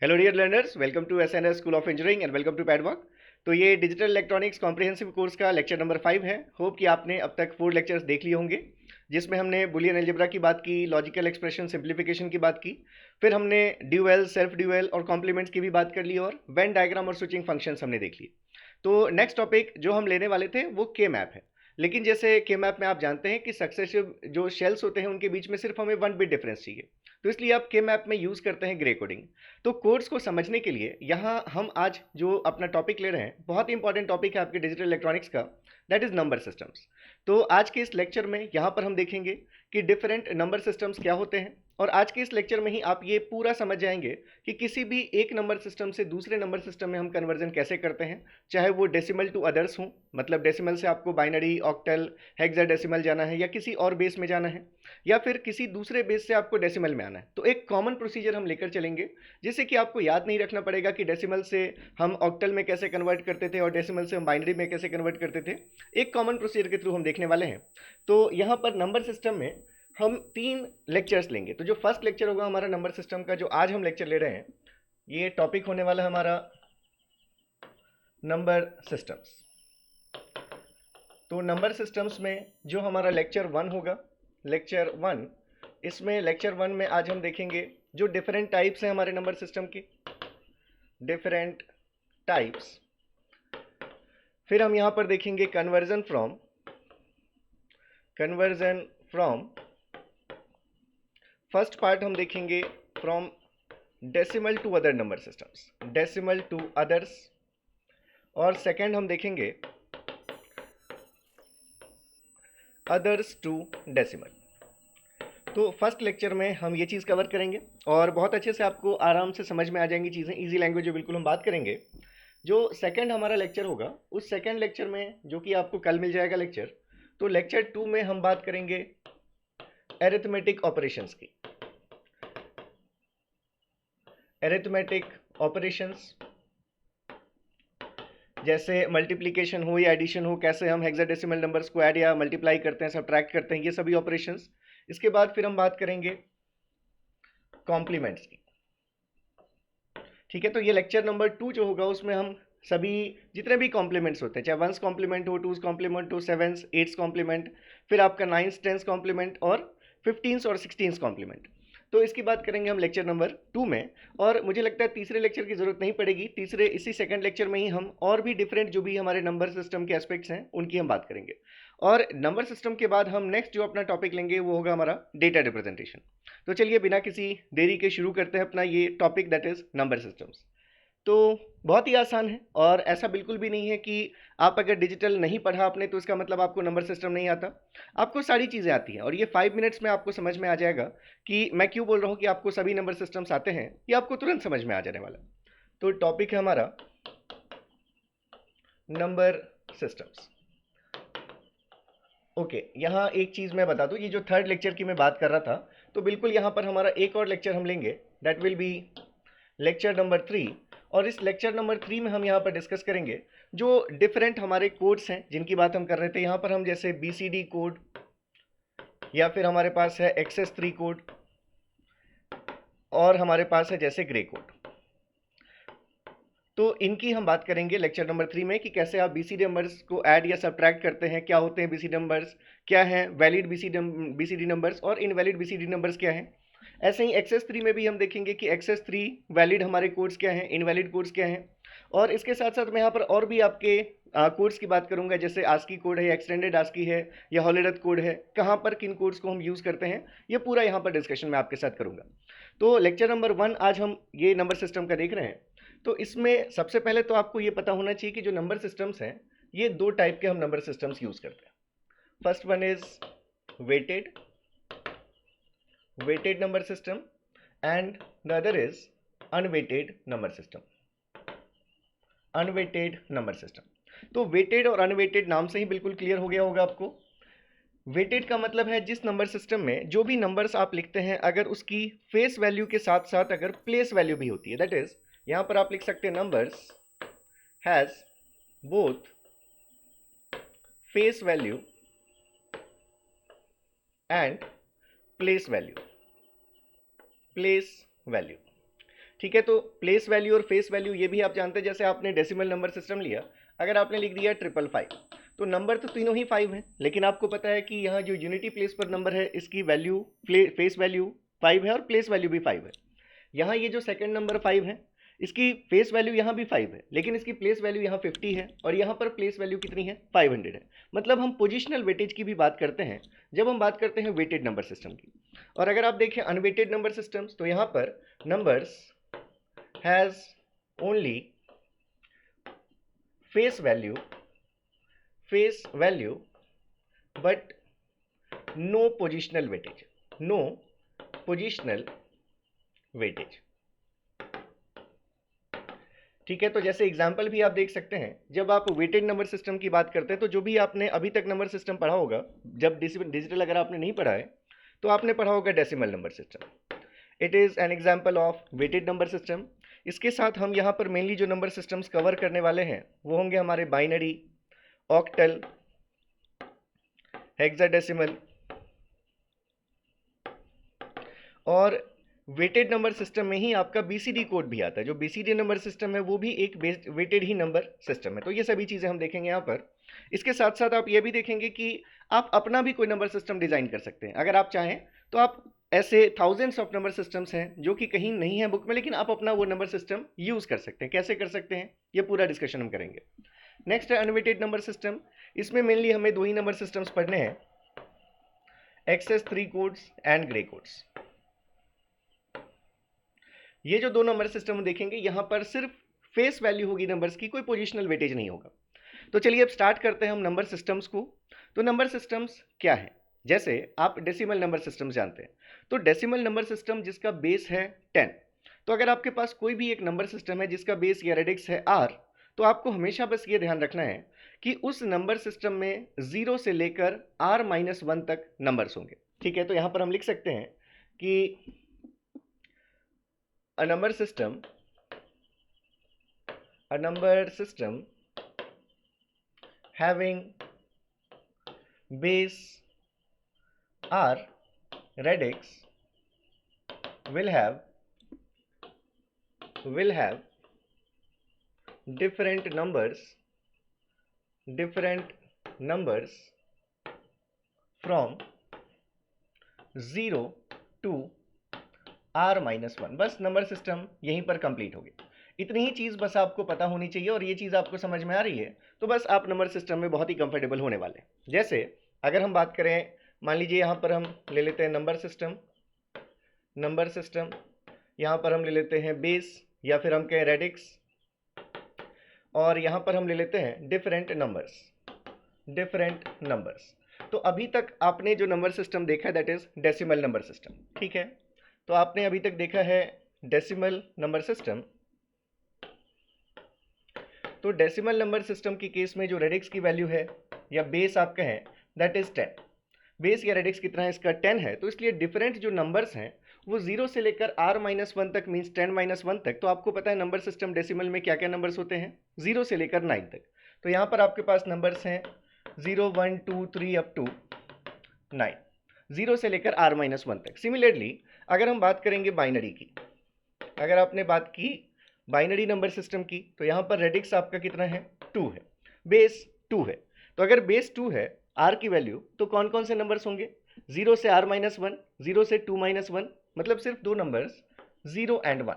Hello dear learners, welcome to SNS school of engineering and welcome to Padwalk. तो ये digital electronics comprehensive course का lecture number 5 है। Hope कि आपने अब तक 4 लेक्चर्स देख लिए होंगे, जिसमें हमने बुलियन अलजेब्रा की बात की, लॉजिकल एक्सप्रेशन सिंप्लीफिकेशन की बात की, फिर हमने ड्यूअल, सेल्फ ड्यूअल और कॉम्प्लीमेंट्स की भी बात कर ली और वेन डायग्राम और स्विचिंग फंक्शंस हमने देख लिए। तो नेक्स्ट टॉपिक जो हम लेने वाले थे वो के मैप है। लेकिन जैसे के मैप में आप जानते हैं कि सक्सेसिव जो शेल्स होते हैं उनके बीच में सिर्फ हमें 1 बिट डिफरेंस चाहिए, तो इसलिए आप के मैप में यूज़ करते हैं ग्रे कोडिंग। तो कोड्स को समझने के लिए यहाँ हम आज जो अपना टॉपिक ले रहे हैं, बहुत ही इंपॉर्टेंट टॉपिक है आपके डिजिटल इलेक्ट्रॉनिक्स का, दैट इज़ नंबर सिस्टम्स। तो आज के इस लेक्चर में यहाँ पर हम देखेंगे कि डिफरेंट नंबर सिस्टम्स क्या होते हैं, और आज के इस लेक्चर में ही आप ये पूरा समझ जाएंगे कि किसी भी एक नंबर सिस्टम से दूसरे नंबर सिस्टम में हम कन्वर्जन कैसे करते हैं, चाहे वो डेसिमल टू अदर्स हों, मतलब डेसिमल से आपको बाइनरी, ऑक्टल, हेक्साडेसिमल जाना है या किसी और बेस में जाना है, या फिर किसी दूसरे बेस से आपको डेसिमल में आना है। तो एक कॉमन प्रोसीजर हम लेकर चलेंगे, जिससे कि आपको याद नहीं रखना पड़ेगा कि डेसिमल से हम ऑक्टल में कैसे कन्वर्ट करते थे और डेसिमल से हम बाइनरी में कैसे कन्वर्ट करते थे। एक कॉमन प्रोसीजर के थ्रू हम देखने वाले हैं। तो यहाँ पर नंबर सिस्टम में हम 3 लेक्चर्स लेंगे। तो जो फर्स्ट लेक्चर होगा हमारा नंबर सिस्टम का, जो आज हम लेक्चर ले रहे हैं, ये टॉपिक होने वाला है हमारा नंबर सिस्टम्स। तो नंबर सिस्टम्स में जो हमारा लेक्चर 1 होगा, लेक्चर 1, इसमें लेक्चर 1 में आज हम देखेंगे जो डिफरेंट टाइप्स हैं हमारे नंबर सिस्टम की, डिफरेंट टाइप्स। फिर हम यहाँ पर देखेंगे कन्वर्जन फ्रॉम फर्स्ट पार्ट हम देखेंगे from decimal to other number systems, decimal to others. और सेकंड हम देखेंगे अदर्स टू डेसिमल। तो फर्स्ट लेक्चर में हम ये चीज़ कवर करेंगे और बहुत अच्छे से आपको आराम से समझ में आ जाएंगी चीज़ें, इजी लैंग्वेज में बिल्कुल हम बात करेंगे। जो सेकंड हमारा लेक्चर होगा, उस सेकंड लेक्चर में, जो कि आपको कल मिल जाएगा लेक्चर, तो लेक्चर 2 में हम बात करेंगे एरिथमेटिक ऑपरेशंस की। एरिथमेटिक ऑपरेशंस जैसे मल्टीप्लिकेशन हो या एडिशन हो, कैसे हम हेक्साडेसिमल नंबर्स को ऐड या मल्टीप्लाई करते हैं, सब्ट्रैक्ट करते हैं, ये सभी ऑपरेशंस। इसके बाद फिर हम बात करेंगे कॉम्प्लीमेंट्स की। ठीक है, तो ये लेक्चर नंबर 2 जो होगा, उसमें हम सभी जितने भी कॉम्प्लीमेंट्स होते हैं, चाहे 1s कॉम्प्लीमेंट हो, 2s कॉम्प्लीमेंट हो, 7s 8s कॉम्प्लीमेंट, फिर आपका 9s 10s कॉम्प्लीमेंट और 15s और 16s कॉम्प्लीमेंट, तो इसकी बात करेंगे हम लेक्चर नंबर 2 में। और मुझे लगता है तीसरे लेक्चर की जरूरत नहीं पड़ेगी, तीसरे इसी सेकंड लेक्चर में ही हम और भी डिफरेंट जो भी हमारे नंबर सिस्टम के एस्पेक्ट्स हैं उनकी हम बात करेंगे। और नंबर सिस्टम के बाद हम नेक्स्ट जो अपना टॉपिक लेंगे वो होगा हमारा डेटा रिप्रेजेंटेशन। तो चलिए बिना किसी देरी के शुरू करते हैं अपना ये topic, that is number systems. तो बहुत ही आसान है, और ऐसा बिल्कुल भी नहीं है कि आप अगर डिजिटल नहीं पढ़ा आपने तो इसका मतलब आपको नंबर सिस्टम नहीं आता। आपको सारी चीज़ें आती हैं, और ये 5 मिनट्स में आपको समझ में आ जाएगा कि मैं क्यों बोल रहा हूँ कि आपको सभी नंबर सिस्टम्स आते हैं, ये आपको तुरंत समझ में आ जाने वाला। तो टॉपिक है हमारा नंबर सिस्टम्स। ओके, यहाँ एक चीज़ मैं बता दूँ, ये जो थर्ड लेक्चर की मैं बात कर रहा था, तो बिल्कुल यहाँ पर हमारा एक और लेक्चर हम लेंगे, that will B lecture number 3। और इस लेक्चर नंबर 3 में हम यहाँ पर डिस्कस करेंगे जो डिफरेंट हमारे कोड्स हैं जिनकी बात हम कर रहे थे। यहाँ पर हम जैसे BCD कोड, या फिर हमारे पास है XS3 कोड, और हमारे पास है जैसे ग्रे कोड। तो इनकी हम बात करेंगे लेक्चर नंबर 3 में कि कैसे आप BCD नंबर्स को ऐड या सब्ट्रैक्ट करते हैं, क्या होते हैं BCD नंबर्स, क्या है वैलिड BCD नंबर्स और इनवैलिड BCD नंबर्स क्या हैं। ऐसे ही XS3 में भी हम देखेंगे कि XS3 वैलिड हमारे कोड्स क्या हैं, इनवैलिड कोड्स क्या हैं। और इसके साथ साथ मैं यहाँ पर और भी आपके कोड्स की बात करूंगा, जैसे आस्की कोड है, एक्सटेंडेड आस्की है, या हॉलीरथ कोड है, कहाँ पर किन कोड्स को हम यूज़ करते हैं, ये पूरा यहाँ पर डिस्कशन मैं आपके साथ करूंगा। तो लेक्चर नंबर 1 आज हम ये नंबर सिस्टम का देख रहे हैं। तो इसमें सबसे पहले तो आपको ये पता होना चाहिए कि जो नंबर सिस्टम्स हैं, ये 2 टाइप के हम नंबर सिस्टम्स यूज़ करते हैं। First one is weighted number system, and the other is unweighted number system. Unweighted number system, तो वेटेड और अनवेटेड नाम से ही बिल्कुल क्लियर हो गया होगा आपको। वेटेड का मतलब है जिस नंबर सिस्टम में जो भी नंबर्स आप लिखते हैं, अगर उसकी फेस वैल्यू के साथ साथ अगर प्लेस वैल्यू भी होती है, दैट इज यहां पर आप लिख सकते हैं numbers has both face value and place value. Place value, ठीक है, तो प्लेस वैल्यू और फेस वैल्यू ये भी आप जानते हैं। जैसे आपने डेसिमल नंबर सिस्टम लिया, अगर आपने लिख दिया 555, तो नंबर तो तीनों ही 5 हैं, लेकिन आपको पता है कि यहाँ जो यूनिटी प्लेस पर नंबर है इसकी वैल्यू फेस वैल्यू 5 है और प्लेस वैल्यू भी 5 है। यहाँ ये जो सेकंड नंबर 5 है, इसकी फेस वैल्यू यहाँ भी 5 है, लेकिन इसकी प्लेस वैल्यू यहाँ 50 है और यहाँ पर प्लेस वैल्यू कितनी है, 500 है। मतलब हम पोजिशनल वेटेज की भी बात करते हैं जब हम बात करते हैं वेटेड नंबर सिस्टम की। और अगर आप देखें अनवेटेड नंबर सिस्टम्स, तो यहाँ पर numbers has only face value but no positional weightage. ठीक है, तो जैसे एग्जाम्पल भी आप देख सकते हैं, जब आप वेटेड नंबर सिस्टम की बात करते हैं तो जो भी आपने अभी तक नंबर सिस्टम पढ़ा होगा, जब डिजिटल अगर आपने नहीं पढ़ा है तो आपने पढ़ा होगा decimal number system. It is an example of weighted number system. इसके साथ हम यहाँ पर मेनली जो नंबर सिस्टम्स कवर करने वाले हैं वो होंगे हमारे बाइनरी, ऑक्टल, हेक्साडेसिमल और वेटेड नंबर सिस्टम में ही आपका बीसीडी कोड भी आता है। जो बीसीडी नंबर सिस्टम है वो भी एक वेटेड ही नंबर सिस्टम है। तो ये सभी चीज़ें हम देखेंगे यहाँ पर। इसके साथ साथ आप ये भी देखेंगे कि आप अपना भी कोई नंबर सिस्टम डिज़ाइन कर सकते हैं। अगर आप चाहें तो आप ऐसे थाउजेंड्स ऑफ नंबर सिस्टम्स हैं जो कि कहीं नहीं है बुक में, लेकिन आप अपना वो नंबर सिस्टम यूज़ कर सकते हैं। कैसे कर सकते हैं ये पूरा डिस्कशन हम करेंगे। नेक्स्ट है अनवेटेड नंबर सिस्टम। इसमें मेनली हमें दो ही नंबर सिस्टम्स पढ़ने हैं, excess 3 codes and gray codes. ये जो दो नंबर सिस्टम देखेंगे यहाँ पर सिर्फ फेस वैल्यू होगी नंबर्स की, कोई पोजिशनल वेटेज नहीं होगा। तो चलिए अब स्टार्ट करते हैं हम नंबर सिस्टम्स को। तो नंबर सिस्टम्स क्या है, जैसे आप डेसिमल नंबर सिस्टम्स जानते हैं, तो डेसिमल नंबर सिस्टम जिसका बेस है 10, तो अगर आपके पास कोई भी एक नंबर सिस्टम है जिसका बेस या रेडिक्स है r, तो आपको हमेशा बस ये ध्यान रखना है कि उस नंबर सिस्टम में 0 से लेकर r-1 तक नंबर्स होंगे। ठीक है, तो यहाँ पर हम लिख सकते हैं कि a number system having base r radix will have different numbers from 0 to r-1। बस नंबर सिस्टम यहीं पर कंप्लीट हो गया। इतनी ही चीज़ बस आपको पता होनी चाहिए और ये चीज़ आपको समझ में आ रही है तो बस आप नंबर सिस्टम में बहुत ही कंफर्टेबल होने वाले हैं। जैसे अगर हम बात करें, मान लीजिए यहाँ पर हम ले लेते हैं नंबर सिस्टम, यहाँ पर हम ले लेते हैं बेस या फिर हम कहें रेडिक्स, और यहाँ पर हम ले लेते हैं डिफरेंट नंबर्स। तो अभी तक आपने जो नंबर सिस्टम देखा है that is decimal number system. ठीक है, तो आपने अभी तक देखा है डेसिमल नंबर सिस्टम। तो डेसिमल नंबर सिस्टम के केस में जो रेडिक्स की वैल्यू है या बेस आप कहें दैट इज 10, बेस या रेडिक्स कितना है इसका 10 है, तो इसलिए डिफरेंट जो नंबर्स हैं वो 0 से लेकर r-1 तक मीन्स 10-1 तक। तो आपको पता है नंबर सिस्टम डेसिमल में क्या क्या नंबर्स होते हैं, 0 से लेकर 9 तक। तो यहाँ पर आपके पास नंबर्स हैं 0, 1, 2, 3 अप टू 9, 0 से लेकर r-1 तक। सिमिलरली अगर हम बात करेंगे बाइनरी की, अगर आपने बात की बाइनरी नंबर सिस्टम की, तो यहाँ पर रेडिक्स आपका कितना है 2 है, बेस 2 है। तो अगर बेस 2 है r की वैल्यू, तो कौन कौन से नंबर्स होंगे, 0 से r-1, 0 से 2-1, मतलब सिर्फ दो नंबर्स 0 एंड 1।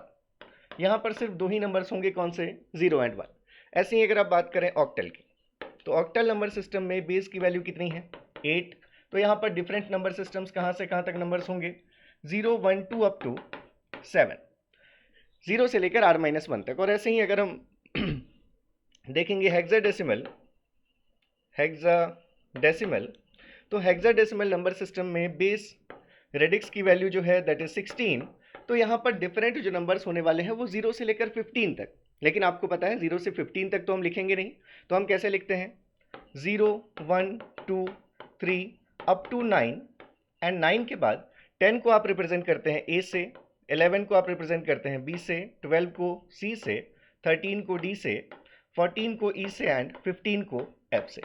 यहाँ पर सिर्फ दो ही नंबर्स होंगे, कौन से, 0 एंड 1। ऐसे ही अगर आप बात करें ऑक्टल की, तो ऑक्टल नंबर सिस्टम में बेस की वैल्यू कितनी है 8। तो यहाँ पर डिफरेंट नंबर सिस्टम्स कहाँ से कहाँ तक नंबर्स होंगे, 0, 1, 2 अप टू 7, 0 से लेकर r-1 तक। और ऐसे ही अगर हम देखेंगे हेक्साडेसिमल, तो हेक्साडेसिमल नंबर सिस्टम में बेस रेडिक्स की वैल्यू जो है दैट इज 16। तो यहाँ पर डिफरेंट जो नंबर्स होने वाले हैं वो 0 से लेकर 15 तक, लेकिन आपको पता है 0 से 15 तक तो हम लिखेंगे नहीं, तो हम कैसे लिखते हैं 0, 1, 2, 3 अप टू 9, एंड 9 के बाद 10 को आप रिप्रेजेंट करते हैं ए से, 11 को आप रिप्रेजेंट करते हैं बी से, 12 को सी से, 13 को डी से, 14 को ई से एंड 15 को एफ से।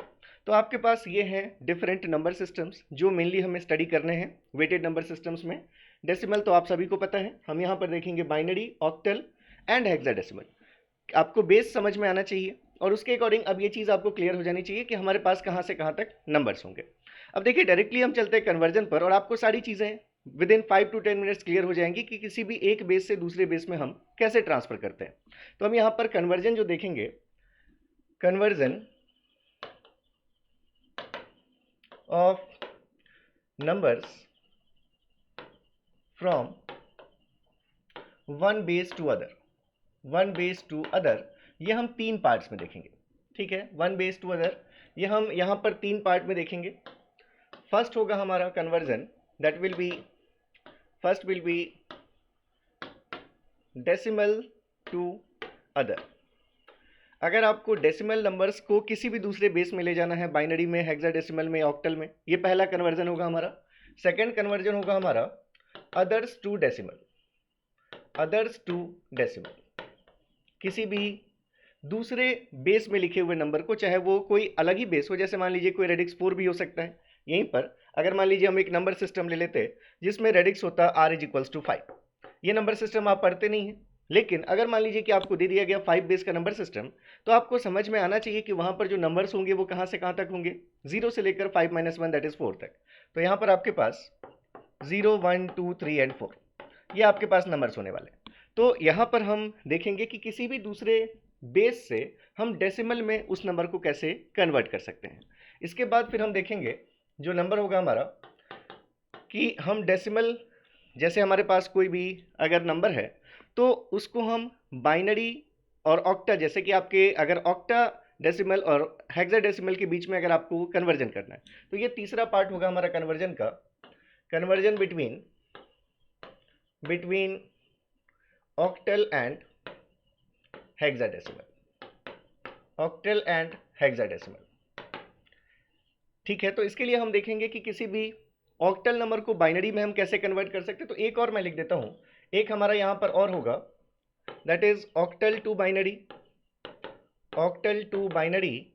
तो आपके पास ये हैं डिफरेंट नंबर सिस्टम्स जो मेनली हमें स्टडी करने हैं वेटेड नंबर सिस्टम्स में। डेसिमल तो आप सभी को पता है, हम यहाँ पर देखेंगे बाइनरी, ऑक्टल एंड हेक्साडेसिमल। आपको बेस समझ में आना चाहिए और उसके अकॉर्डिंग अब ये चीज़ आपको क्लियर हो जानी चाहिए कि हमारे पास कहाँ से कहाँ तक नंबर्स होंगे। अब देखिए डायरेक्टली हम चलते हैं कन्वर्जन पर और आपको सारी चीज़ें with in 5 to 10 minutes clear हो जाएंगी कि किसी भी एक बेस से दूसरे बेस में हम कैसे ट्रांसफर करते हैं। तो हम यहाँ पर कन्वर्जन जो देखेंगे, conversion of numbers from one base to other, one base to other, ये हम 3 पार्ट्स में देखेंगे। ठीक है, वन बेस टू अदर ये हम यहाँ पर 3 पार्ट में देखेंगे। फर्स्ट होगा हमारा conversion, that will be, first will be decimal to other. अगर आपको डेसिमल नंबर्स को किसी भी दूसरे बेस में ले जाना है, बाइनरी में, हेक्साडेसिमल में, ऑक्टल में, ये पहला कन्वर्जन होगा हमारा। सेकंड कन्वर्जन होगा हमारा others to decimal, others to decimal, किसी भी दूसरे बेस में लिखे हुए नंबर को, चाहे वो कोई अलग ही बेस हो, जैसे मान लीजिए कोई रेडिक्स 4 भी हो सकता है। यहीं पर अगर मान लीजिए हम एक नंबर सिस्टम ले लेते जिसमें रेडिक्स होता r = 5, ये नंबर सिस्टम आप पढ़ते नहीं हैं, लेकिन अगर मान लीजिए कि आपको दे दिया गया 5 बेस का नंबर सिस्टम, तो आपको समझ में आना चाहिए कि वहां पर जो नंबर्स होंगे वो कहां से कहां तक होंगे, 0 से लेकर 5 - 1 दैट इज 4 तक। तो यहां पर आपके पास 0, 1, 2, 3 एंड 4 ये आपके पास नंबर्स होने वाले हैं। तो यहाँ पर हम देखेंगे कि किसी भी दूसरे बेस से हम डेसिमल में उस नंबर को कैसे कन्वर्ट कर सकते हैं। इसके बाद फिर हम देखेंगे जो नंबर होगा हमारा कि हम डेसिमल, जैसे हमारे पास कोई भी अगर नंबर है तो उसको हम बाइनरी और ऑक्टा, जैसे कि आपके अगर ऑक्टा डेसिमल और हेक्साडेसिमल के बीच में अगर आपको कन्वर्जन करना है, तो ये तीसरा पार्ट होगा हमारा कन्वर्जन का, conversion between octal and hexadecimal, octal and hexadecimal. ठीक है, तो इसके लिए हम देखेंगे कि किसी भी ऑक्टल नंबर को बाइनरी में हम कैसे कन्वर्ट कर सकते हैं। तो एक और मैं लिख देता हूं, एक हमारा यहां पर और होगा, that is octal to binary, octal to binary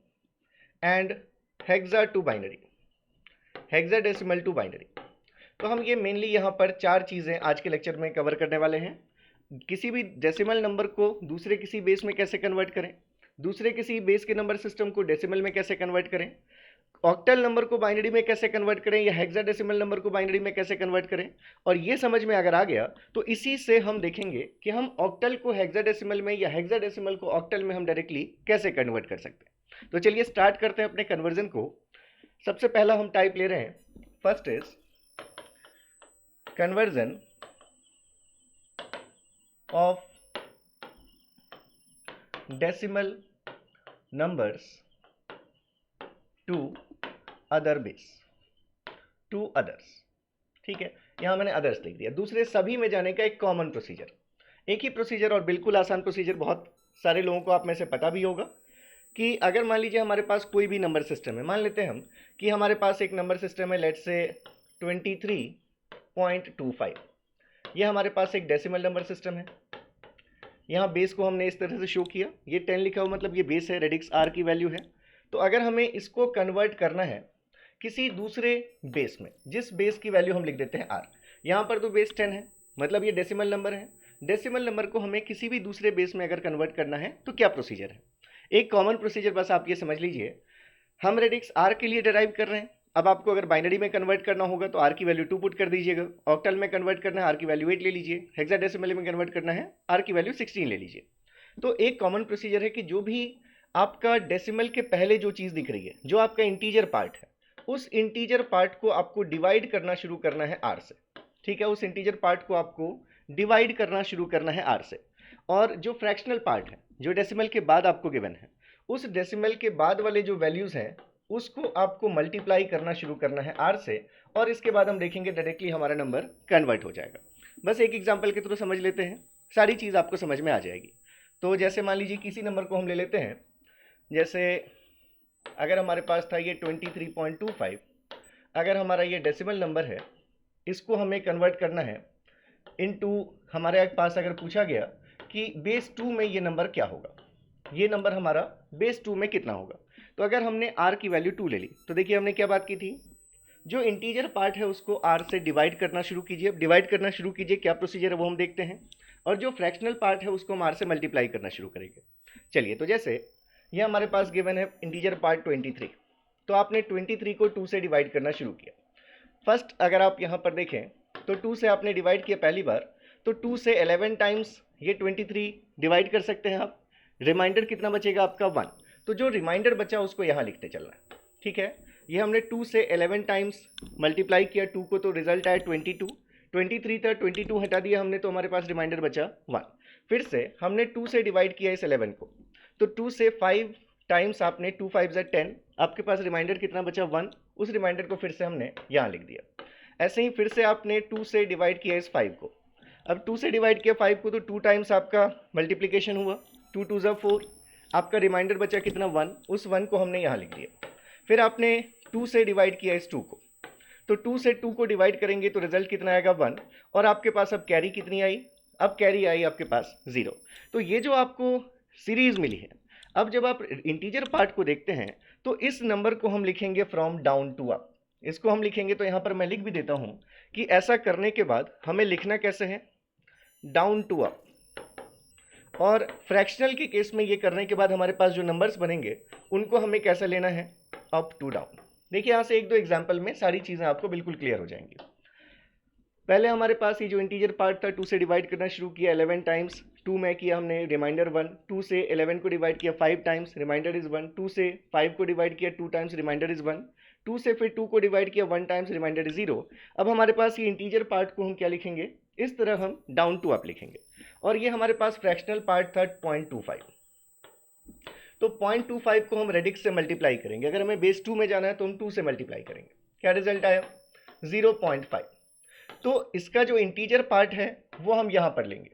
and hexa to binary, hexadecimal to binary. तो हम ये मेनली यहाँ पर 4 चीज़ें आज के लेक्चर में कवर करने वाले हैं। किसी भी डेसिमल नंबर को दूसरे किसी बेस में कैसे कन्वर्ट करें, दूसरे किसी बेस के नंबर सिस्टम को डेसिमल में कैसे कन्वर्ट करें, ऑक्टल नंबर को बाइनरी में कैसे कन्वर्ट करें, या हेक्साडेसिमल नंबर को बाइनरी में कैसे कन्वर्ट करें। और ये समझ में अगर आ गया तो इसी से हम देखेंगे कि हम ऑक्टल को हेक्साडेसिमल में या हेक्साडेसिमल को ऑक्टल में हम डायरेक्टली कैसे कन्वर्ट कर सकते हैं। तो चलिए स्टार्ट करते हैं अपने कन्वर्जन को। सबसे पहला हम टाइप ले रहे हैं, first is conversion of decimal numbers to other base, to others। ठीक है, यहां मैंने अदर्स लिख दिया। दूसरे सभी में जाने का एक कॉमन प्रोसीजर, एक ही प्रोसीजर और बिल्कुल आसान प्रोसीजर, बहुत सारे लोगों को आप में से पता भी होगा कि अगर मान लीजिए हमारे पास कोई भी नंबर सिस्टम है, मान लेते हैं हम कि हमारे पास एक नंबर सिस्टम है, लेट्स से 23.25, ये हमारे पास एक डेसिमल नंबर सिस्टम है। यहाँ बेस को हमने इस तरह से शो किया, ये 10 लिखा हुआ मतलब ये बेस है, रेडिक्स r की वैल्यू है। तो अगर हमें इसको कन्वर्ट करना है किसी दूसरे बेस में, जिस बेस की वैल्यू हम लिख देते हैं r, यहाँ पर तो बेस 10 है मतलब ये डेसिमल नंबर है। डेसिमल नंबर को हमें किसी भी दूसरे बेस में अगर कन्वर्ट करना है तो क्या प्रोसीजर है, एक कॉमन प्रोसीजर बस आप ये समझ लीजिए। हम रेडिक्स r के लिए डिराइव कर रहे हैं, अब आपको अगर बाइनरी में कन्वर्ट करना होगा तो r की वैल्यू 2 पुट कर दीजिएगा, ऑक्टल में कन्वर्ट करना है r की वैल्यू 8 ले लीजिए, हेक्साडेसिमल में कन्वर्ट करना है r की वैल्यू 16 ले लीजिए। तो एक कॉमन प्रोसीजर है कि जो भी आपका डेसिमल के पहले जो चीज़ दिख रही है, जो आपका इंटीजर पार्ट है, उस इंटीजर पार्ट को आपको डिवाइड करना शुरू करना है r से। ठीक है, उस इंटीजर पार्ट को आपको डिवाइड करना शुरू करना है r से। और जो फ्रैक्शनल पार्ट है, जो डेसिमल के बाद आपको गिवन है, उस डेसिमल के बाद वाले जो वैल्यूज़ हैं उसको आपको मल्टीप्लाई करना शुरू करना है r से, और इसके बाद हम देखेंगे डायरेक्टली हमारा नंबर कन्वर्ट हो जाएगा। बस एक एग्जांपल के थ्रू समझ लेते हैं, सारी चीज़ आपको समझ में आ जाएगी। तो जैसे मान लीजिए किसी नंबर को हम ले लेते हैं, जैसे अगर हमारे पास था ये 23.25, अगर हमारा ये डेसिमल नंबर है, इसको हमें कन्वर्ट करना है इनटू, हमारे पास अगर पूछा गया कि बेस 2 में ये नंबर क्या होगा, ये नंबर हमारा बेस 2 में कितना होगा। तो अगर हमने r की वैल्यू 2 ले ली, तो देखिए हमने क्या बात की थी, जो इंटीजर पार्ट है उसको r से डिवाइड करना शुरू कीजिए। अब डिवाइड करना शुरू कीजिए, क्या प्रोसीजर है वो हम देखते हैं। और जो फ्रैक्शनल पार्ट है उसको हम r से मल्टीप्लाई करना शुरू करेंगे। चलिए, तो जैसे ये हमारे पास गिवन है इंटीजर पार्ट 23, तो आपने 23 को 2 से डिवाइड करना शुरू किया। फर्स्ट अगर आप यहाँ पर देखें तो 2 से आपने डिवाइड किया पहली बार, तो 2 से 11 टाइम्स ये 23 डिवाइड कर सकते हैं आप। रिमाइंडर कितना बचेगा आपका 1, तो जो रिमाइंडर बचा उसको यहाँ लिखते चलना है। ठीक है, ये हमने 2 से 11 टाइम्स मल्टीप्लाई किया 2 को, तो रिजल्ट आया 22। 23 था, 22 हटा दिया हमने, तो हमारे पास रिमाइंडर बचा 1। फिर से हमने 2 से डिवाइड किया इस 11 को, तो 2 से 5 टाइम्स आपने 2 5 10, आपके पास रिमाइंडर कितना बचा 1। उस रिमाइंडर को फिर से हमने यहाँ लिख दिया। ऐसे ही फिर से आपने 2 से डिवाइड किया इस 5 को। अब 2 से डिवाइड किया 5 को, तो 2 टाइम्स आपका मल्टीप्लिकेशन हुआ, 2 2 ज़ा 4, आपका रिमाइंडर बचा कितना 1, उस 1 को हमने यहाँ लिख दिया। फिर आपने 2 से डिवाइड किया इस 2 को, तो 2 से 2 को डिवाइड करेंगे तो रिजल्ट कितना आएगा 1, और आपके पास अब कैरी कितनी आई, अब कैरी आई आपके पास 0। तो ये जो आपको सीरीज मिली है, अब जब आप इंटीजर पार्ट को देखते हैं तो इस नंबर को हम लिखेंगे फ्रॉम डाउन टू अप। इसको हम लिखेंगे, तो यहाँ पर मैं लिख भी देता हूँ कि ऐसा करने के बाद हमें लिखना कैसे है, डाउन टू अप। और फ्रैक्शनल के केस में ये करने के बाद हमारे पास जो नंबर्स बनेंगे उनको हमें कैसे लेना है, अप टू डाउन। देखिए यहाँ से एक दो एग्जाम्पल में सारी चीज़ें आपको बिल्कुल क्लियर हो जाएंगी। पहले हमारे पास ये जो इंटीजर पार्ट था 2 से डिवाइड करना शुरू किया 11 टाइम्स, 2 में किया हमने रिमाइंडर 1, 2 से 11 को डिवाइड किया 5 टाइम्स, रिमाइंडर इज 1, 2 से 5 को डिवाइड किया 2 टाइम्स, रिमाइंडर इज 1, 2 से फिर 2 को डिवाइड किया 1 टाइम्स, रिमाइंडर इज 0। अब हमारे पास ये इंटीजर पार्ट को हम क्या लिखेंगे, इस तरह हम डाउन टू अप लिखेंगे। और ये हमारे पास फ्रैक्शनल पार्ट था 0.25, तो 0.25 को हम रेडिक्स से मल्टीप्लाई करेंगे। अगर हमें बेस 2 में जाना है तो हम 2 से मल्टीप्लाई करेंगे, क्या रिजल्ट आया 0.5। तो इसका जो इंटीजर पार्ट है वो हम यहाँ पर लेंगे,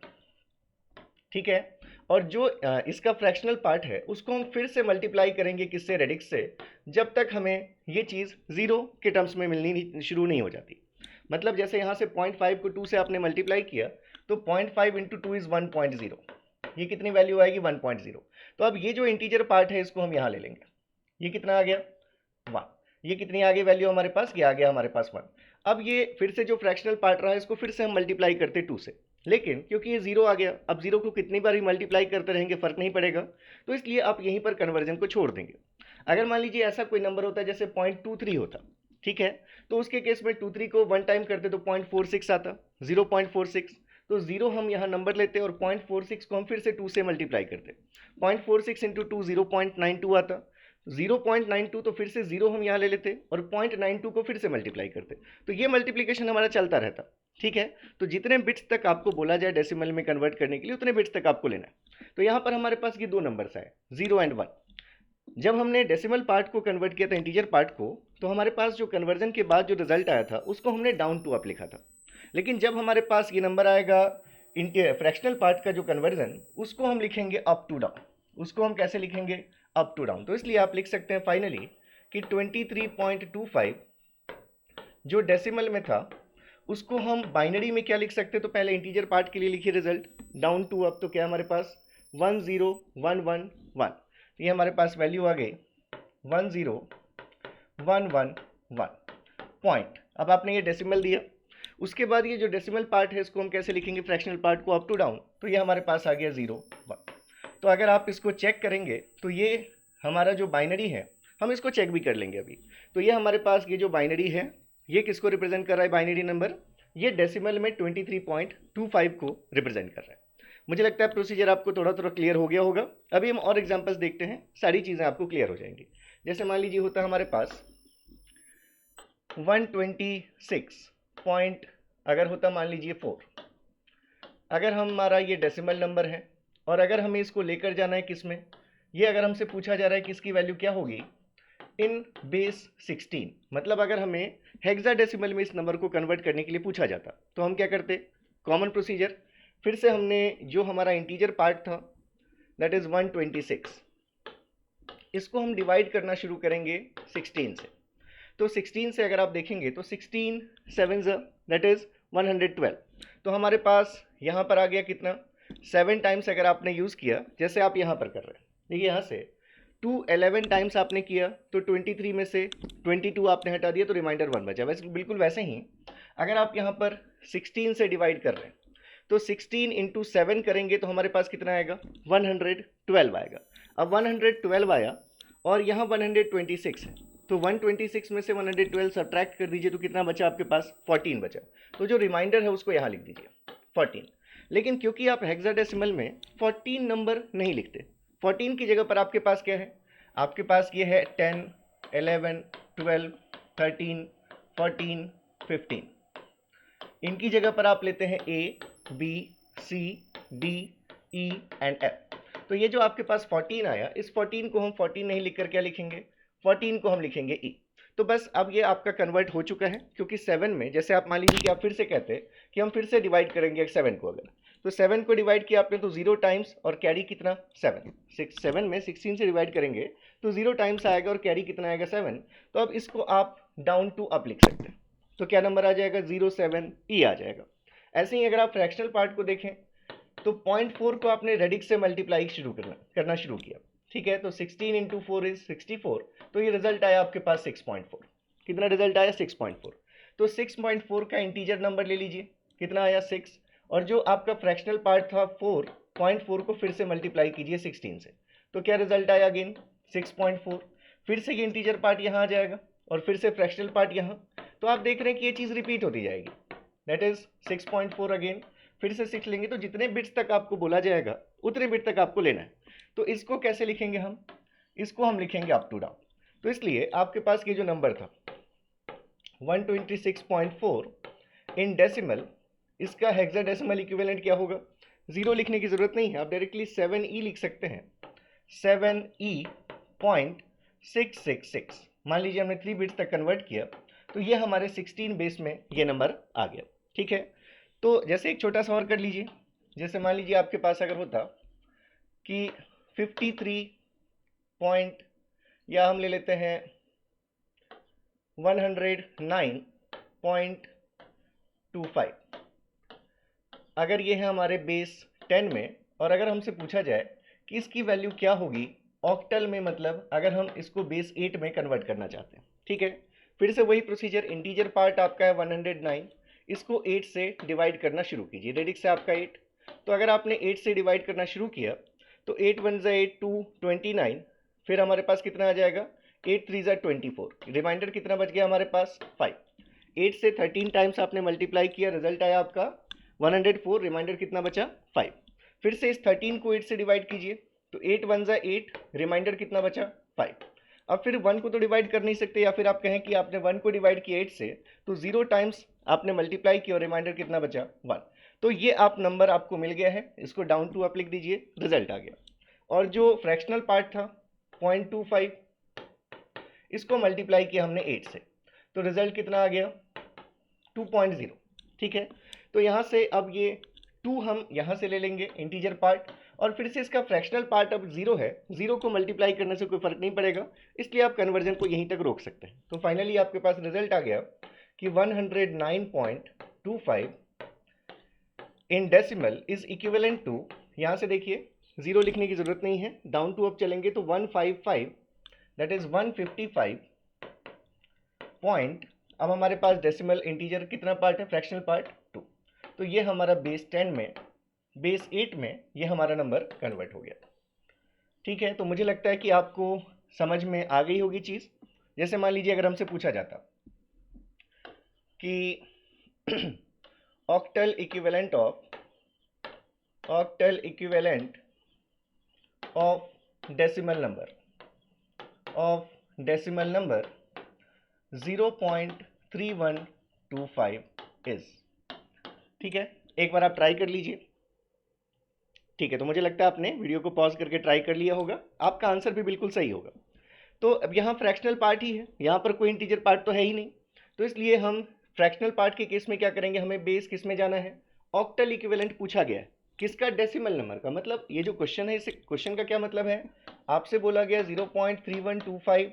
ठीक है। और जो इसका फ्रैक्शनल पार्ट है उसको हम फिर से मल्टीप्लाई करेंगे, किससे, रेडिक्स से, जब तक हमें ये चीज़ 0 के टर्म्स में मिलनी शुरू नहीं हो जाती। मतलब जैसे यहाँ से 0.5 को 2 से आपने मल्टीप्लाई किया, तो 0.5 इंटू 2 इज़ 1.0, ये कितनी वैल्यू आएगी 1.0। तो अब ये जो इंटीजर पार्ट है इसको हम यहाँ ले लेंगे, ये कितना आ गया 1, ये कितनी आ गई वैल्यू हमारे पास, ये आ गया हमारे पास 1। अब ये फिर से जो फ्रैक्शनल पार्ट रहा है इसको फिर से हम मल्टीप्लाई करते 2 से, लेकिन क्योंकि ये 0 आ गया, अब 0 को कितनी बार ही मल्टीप्लाई करते रहेंगे फर्क नहीं पड़ेगा, तो इसलिए आप यहीं पर कन्वर्जन को छोड़ देंगे। अगर मान लीजिए ऐसा कोई नंबर होता है जैसे 0.23 होता, ठीक है, तो उसके केस में 23 को 1 टाइम करते तो 0.46 आता, 0.46, तो 0 हम यहाँ नंबर लेते और 0.46 को हम फिर से 2 से मल्टीप्लाई करते, 0.46 इंटू 2 0.92 आता, 0.92, तो फिर से 0 हम यहाँ ले लेते और 0.92 को फिर से मल्टीप्लाई करते। तो ये मल्टीप्लिकेशन हमारा चलता रहता, ठीक है। तो जितने बिट्स तक आपको बोला जाए डेसिमल में कन्वर्ट करने के लिए उतने बिट्स तक आपको लेना है। तो यहाँ पर हमारे पास ये दो नंबर्स आए 0 एंड 1। जब हमने डेसिमल पार्ट को कन्वर्ट किया था इंटीजर पार्ट को, तो हमारे पास जो कन्वर्जन के बाद जो रिजल्ट आया था उसको हमने डाउन टू अप लिखा था। लेकिन जब हमारे पास ये नंबर आएगा फ्रैक्शनल पार्ट का जो कन्वर्जन, उसको हम लिखेंगे अप टू डाउन। उसको हम कैसे लिखेंगे, अप टू डाउन। तो इसलिए आप लिख सकते हैं फाइनली कि 23.25 जो डेसिमल में था उसको हम बाइनरी में क्या लिख सकते हैं, तो पहले इंटीजर पार्ट के लिए लिखिए रिजल्ट डाउन टू अप, तो क्या हमारे पास 10111, ये हमारे पास वैल्यू आ गई 10111 पॉइंट। अब आपने ये डेसिमल दिया, उसके बाद ये जो डेसिमल पार्ट है इसको हम कैसे लिखेंगे, फ्रैक्शनल पार्ट को अप टू डाउन, तो ये हमारे पास आ गया 0 1। तो अगर आप इसको चेक करेंगे तो ये हमारा जो बाइनरी है हम इसको चेक भी कर लेंगे अभी। तो ये हमारे पास ये जो बाइनरी है ये किसको रिप्रेजेंट कर रहा है, बाइनरी नंबर, ये डेसिमल में 23.25 को रिप्रेजेंट कर रहा है। मुझे लगता है प्रोसीजर आपको थोड़ा थोड़ा क्लियर हो गया होगा। अभी हम और एग्जांपल्स देखते हैं, सारी चीज़ें आपको क्लियर हो जाएंगी। जैसे मान लीजिए होता है हमारे पास 126 पॉइंट, अगर होता मान लीजिए 4, अगर हमारा ये डेसिमल नंबर है और अगर हमें इसको लेकर जाना है किस में, ये अगर हमसे पूछा जा रहा है कि इसकी वैल्यू क्या होगी इन बेस 16, मतलब अगर हमें हेक्साडेसिमल में इस नंबर को कन्वर्ट करने के लिए पूछा जाता तो हम क्या करते, कॉमन प्रोसीजर, फिर से हमने जो हमारा इंटीजर पार्ट था दैट इज 126, इसको हम डिवाइड करना शुरू करेंगे 16 से। तो 16 से अगर आप देखेंगे तो 16 7 दैट इज 112, तो हमारे पास यहाँ पर आ गया कितना 7 टाइम्स। अगर आपने यूज़ किया जैसे आप यहाँ पर कर रहे हैं, देखिए यहाँ से 2 11 टाइम्स आपने किया तो 23 में से 22 आपने हटा दिया तो रिमाइंडर 1 बचा। वैसे बिल्कुल वैसे ही अगर आप यहाँ पर 16 से डिवाइड कर रहे हैं तो 16 इंटू 7 करेंगे तो हमारे पास कितना आएगा, 112 आएगा। अब 112 आया और यहाँ 126 है तो 126 में से 112 सब्ट्रैक्ट कर दीजिए तो कितना बचा आपके पास, 14 बचा। तो जो रिमाइंडर है उसको यहाँ लिख दीजिए 14। लेकिन क्योंकि आप हेक्साडेसिमल में 14 नंबर नहीं लिखते, 14 की जगह पर आपके पास क्या है, आपके पास ये है 10 11 12 13 14 15। इनकी जगह पर आप लेते हैं A B C D E and F। तो ये जो आपके पास 14 आया, इस 14 को हम 14 नहीं लिखकर क्या लिखेंगे, 14 को हम लिखेंगे E। तो बस अब ये आपका कन्वर्ट हो चुका है, क्योंकि 7 में जैसे आप मान लीजिए कि आप फिर से कहते हैं कि हम फिर से डिवाइड करेंगे 7 को, अगर तो 7 को डिवाइड किया आपने तो 0 टाइम्स और कैरी कितना 7 में 16 से डिवाइड करेंगे तो 0 टाइम्स आएगा और कैरी कितना आएगा 7। तो अब इसको आप डाउन टू अप लिख सकते हैं, तो क्या नंबर आ जाएगा, 07E आ जाएगा। ऐसे ही अगर आप फ्रैक्शनल पार्ट को देखें तो 0.4 को आपने रेडिक्स से मल्टीप्लाई करना शुरू किया, ठीक है। तो 16 इंटू 4 इज 64, तो ये रिजल्ट आया आपके पास 6.4। कितना रिजल्ट आया, 6.4। तो 6.4 का इंटीजर नंबर ले लीजिए, कितना आया 6, और जो आपका फ्रैक्शनल पार्ट था 4.4 को फिर से मल्टीप्लाई कीजिए 16 से, तो क्या रिजल्ट आया अगेन 6.4। फिर से ये इंटीजर पार्ट यहाँ आ जाएगा और फिर से फ्रैक्शनल पार्ट यहाँ। तो आप देख रहे हैं कि ये चीज़ रिपीट होती जाएगी, दैट इज 6.4 अगेन। फिर से 6 लेंगे तो जितने बिट्स तक आपको बोला जाएगा उतने बिट तक आपको लेना है। तो इसको कैसे लिखेंगे हम, इसको हम लिखेंगे अप टू डाउन। तो इसलिए आपके पास ये जो नंबर था 126.4 इन डेसिमल, इसका हेक्साडेसिमल इक्विवेलेंट क्या होगा, 0 लिखने की जरूरत नहीं है, आप डायरेक्टली 7E लिख सकते हैं, 7E.666। मान लीजिए हमने 3 बिट्स तक कन्वर्ट किया तो ये हमारे 16 बेस में ये नंबर आ गया, ठीक है। तो जैसे एक छोटा सा और कर लीजिए, जैसे मान लीजिए आपके पास अगर होता कि 53 पॉइंट, या हम ले लेते हैं 109.25, अगर ये है हमारे बेस 10 में, और अगर हमसे पूछा जाए कि इसकी वैल्यू क्या होगी ऑक्टल में, मतलब अगर हम इसको बेस 8 में कन्वर्ट करना चाहते हैं, ठीक है। फिर से वही प्रोसीजर, इंटीजर पार्ट आपका है 109, इसको 8 से डिवाइड करना शुरू कीजिए, रेडिक्स से आपका 8। तो अगर आपने 8 से डिवाइड करना शुरू किया तो 8 1 ज़ा 8 2 29, फिर हमारे पास कितना आ जाएगा, 8 3 ज़ा 24, रिमाइंडर कितना बच गया हमारे पास 5। 8 से 13 टाइम्स आपने मल्टीप्लाई किया, रिजल्ट आया आपका 104, रिमाइंडर कितना बचा 5। फिर से इस 13 को 8 से डिवाइड कीजिए तो 8 1 ज़ा 8, रिमाइंडर कितना बचा 5। अब फिर 1 को तो डिवाइड कर नहीं सकते, या फिर आप कहें कि आपने 1 को डिवाइड किया 8 से तो 0 टाइम्स आपने मल्टीप्लाई किया और रिमाइंडर कितना बचा 1। तो ये आप नंबर आपको मिल गया है, इसको डाउन टू अप लिख दीजिए, रिजल्ट आ गया। और जो फ्रैक्शनल पार्ट था 0.25, इसको मल्टीप्लाई किया हमने 8 से, तो रिजल्ट कितना आ गया 2.0, ठीक है। तो यहाँ से अब ये 2 हम यहाँ से ले लेंगे इंटीजर पार्ट, और फिर से इसका फ्रैक्शनल पार्ट अब 0 है, 0 को मल्टीप्लाई करने से कोई फर्क नहीं पड़ेगा, इसलिए आप कन्वर्जन को यहीं तक रोक सकते हैं। तो फाइनली आपके पास रिजल्ट आ गया कि 109.25 in decimal is equivalent to, यहाँ से देखिए 0 लिखने की जरूरत नहीं है, डाउन टू अप चलेंगे तो 155, दैट इज 155 पॉइंट। अब हमारे पास डेसिमल इंटीजर कितना पार्ट है, फ्रैक्शनल पार्ट 2। तो ये हमारा बेस 10 में, बेस 8 में ये हमारा नंबर कन्वर्ट हो गया, ठीक है। तो मुझे लगता है कि आपको समझ में आ गई होगी चीज़। जैसे मान लीजिए अगर हमसे पूछा जाता कि octal equivalent of decimal number 0.3125 is, ठीक है। एक बार आप ट्राई कर लीजिए, ठीक है। तो मुझे लगता है आपने वीडियो को पॉज करके ट्राई कर लिया होगा, आपका आंसर भी बिल्कुल सही होगा। तो अब यहाँ फ्रैक्शनल पार्ट ही है, यहाँ पर कोई इंटीजर पार्ट तो है ही नहीं, तो इसलिए हम फ्रैक्शनल पार्ट के केस में क्या करेंगे, हमें बेस किस में जाना है, ऑक्टल इक्विवेलेंट पूछा गया है किसका, डेसिमल नंबर का। मतलब ये जो क्वेश्चन है, इस क्वेश्चन का क्या मतलब है, आपसे बोला गया 0.3125,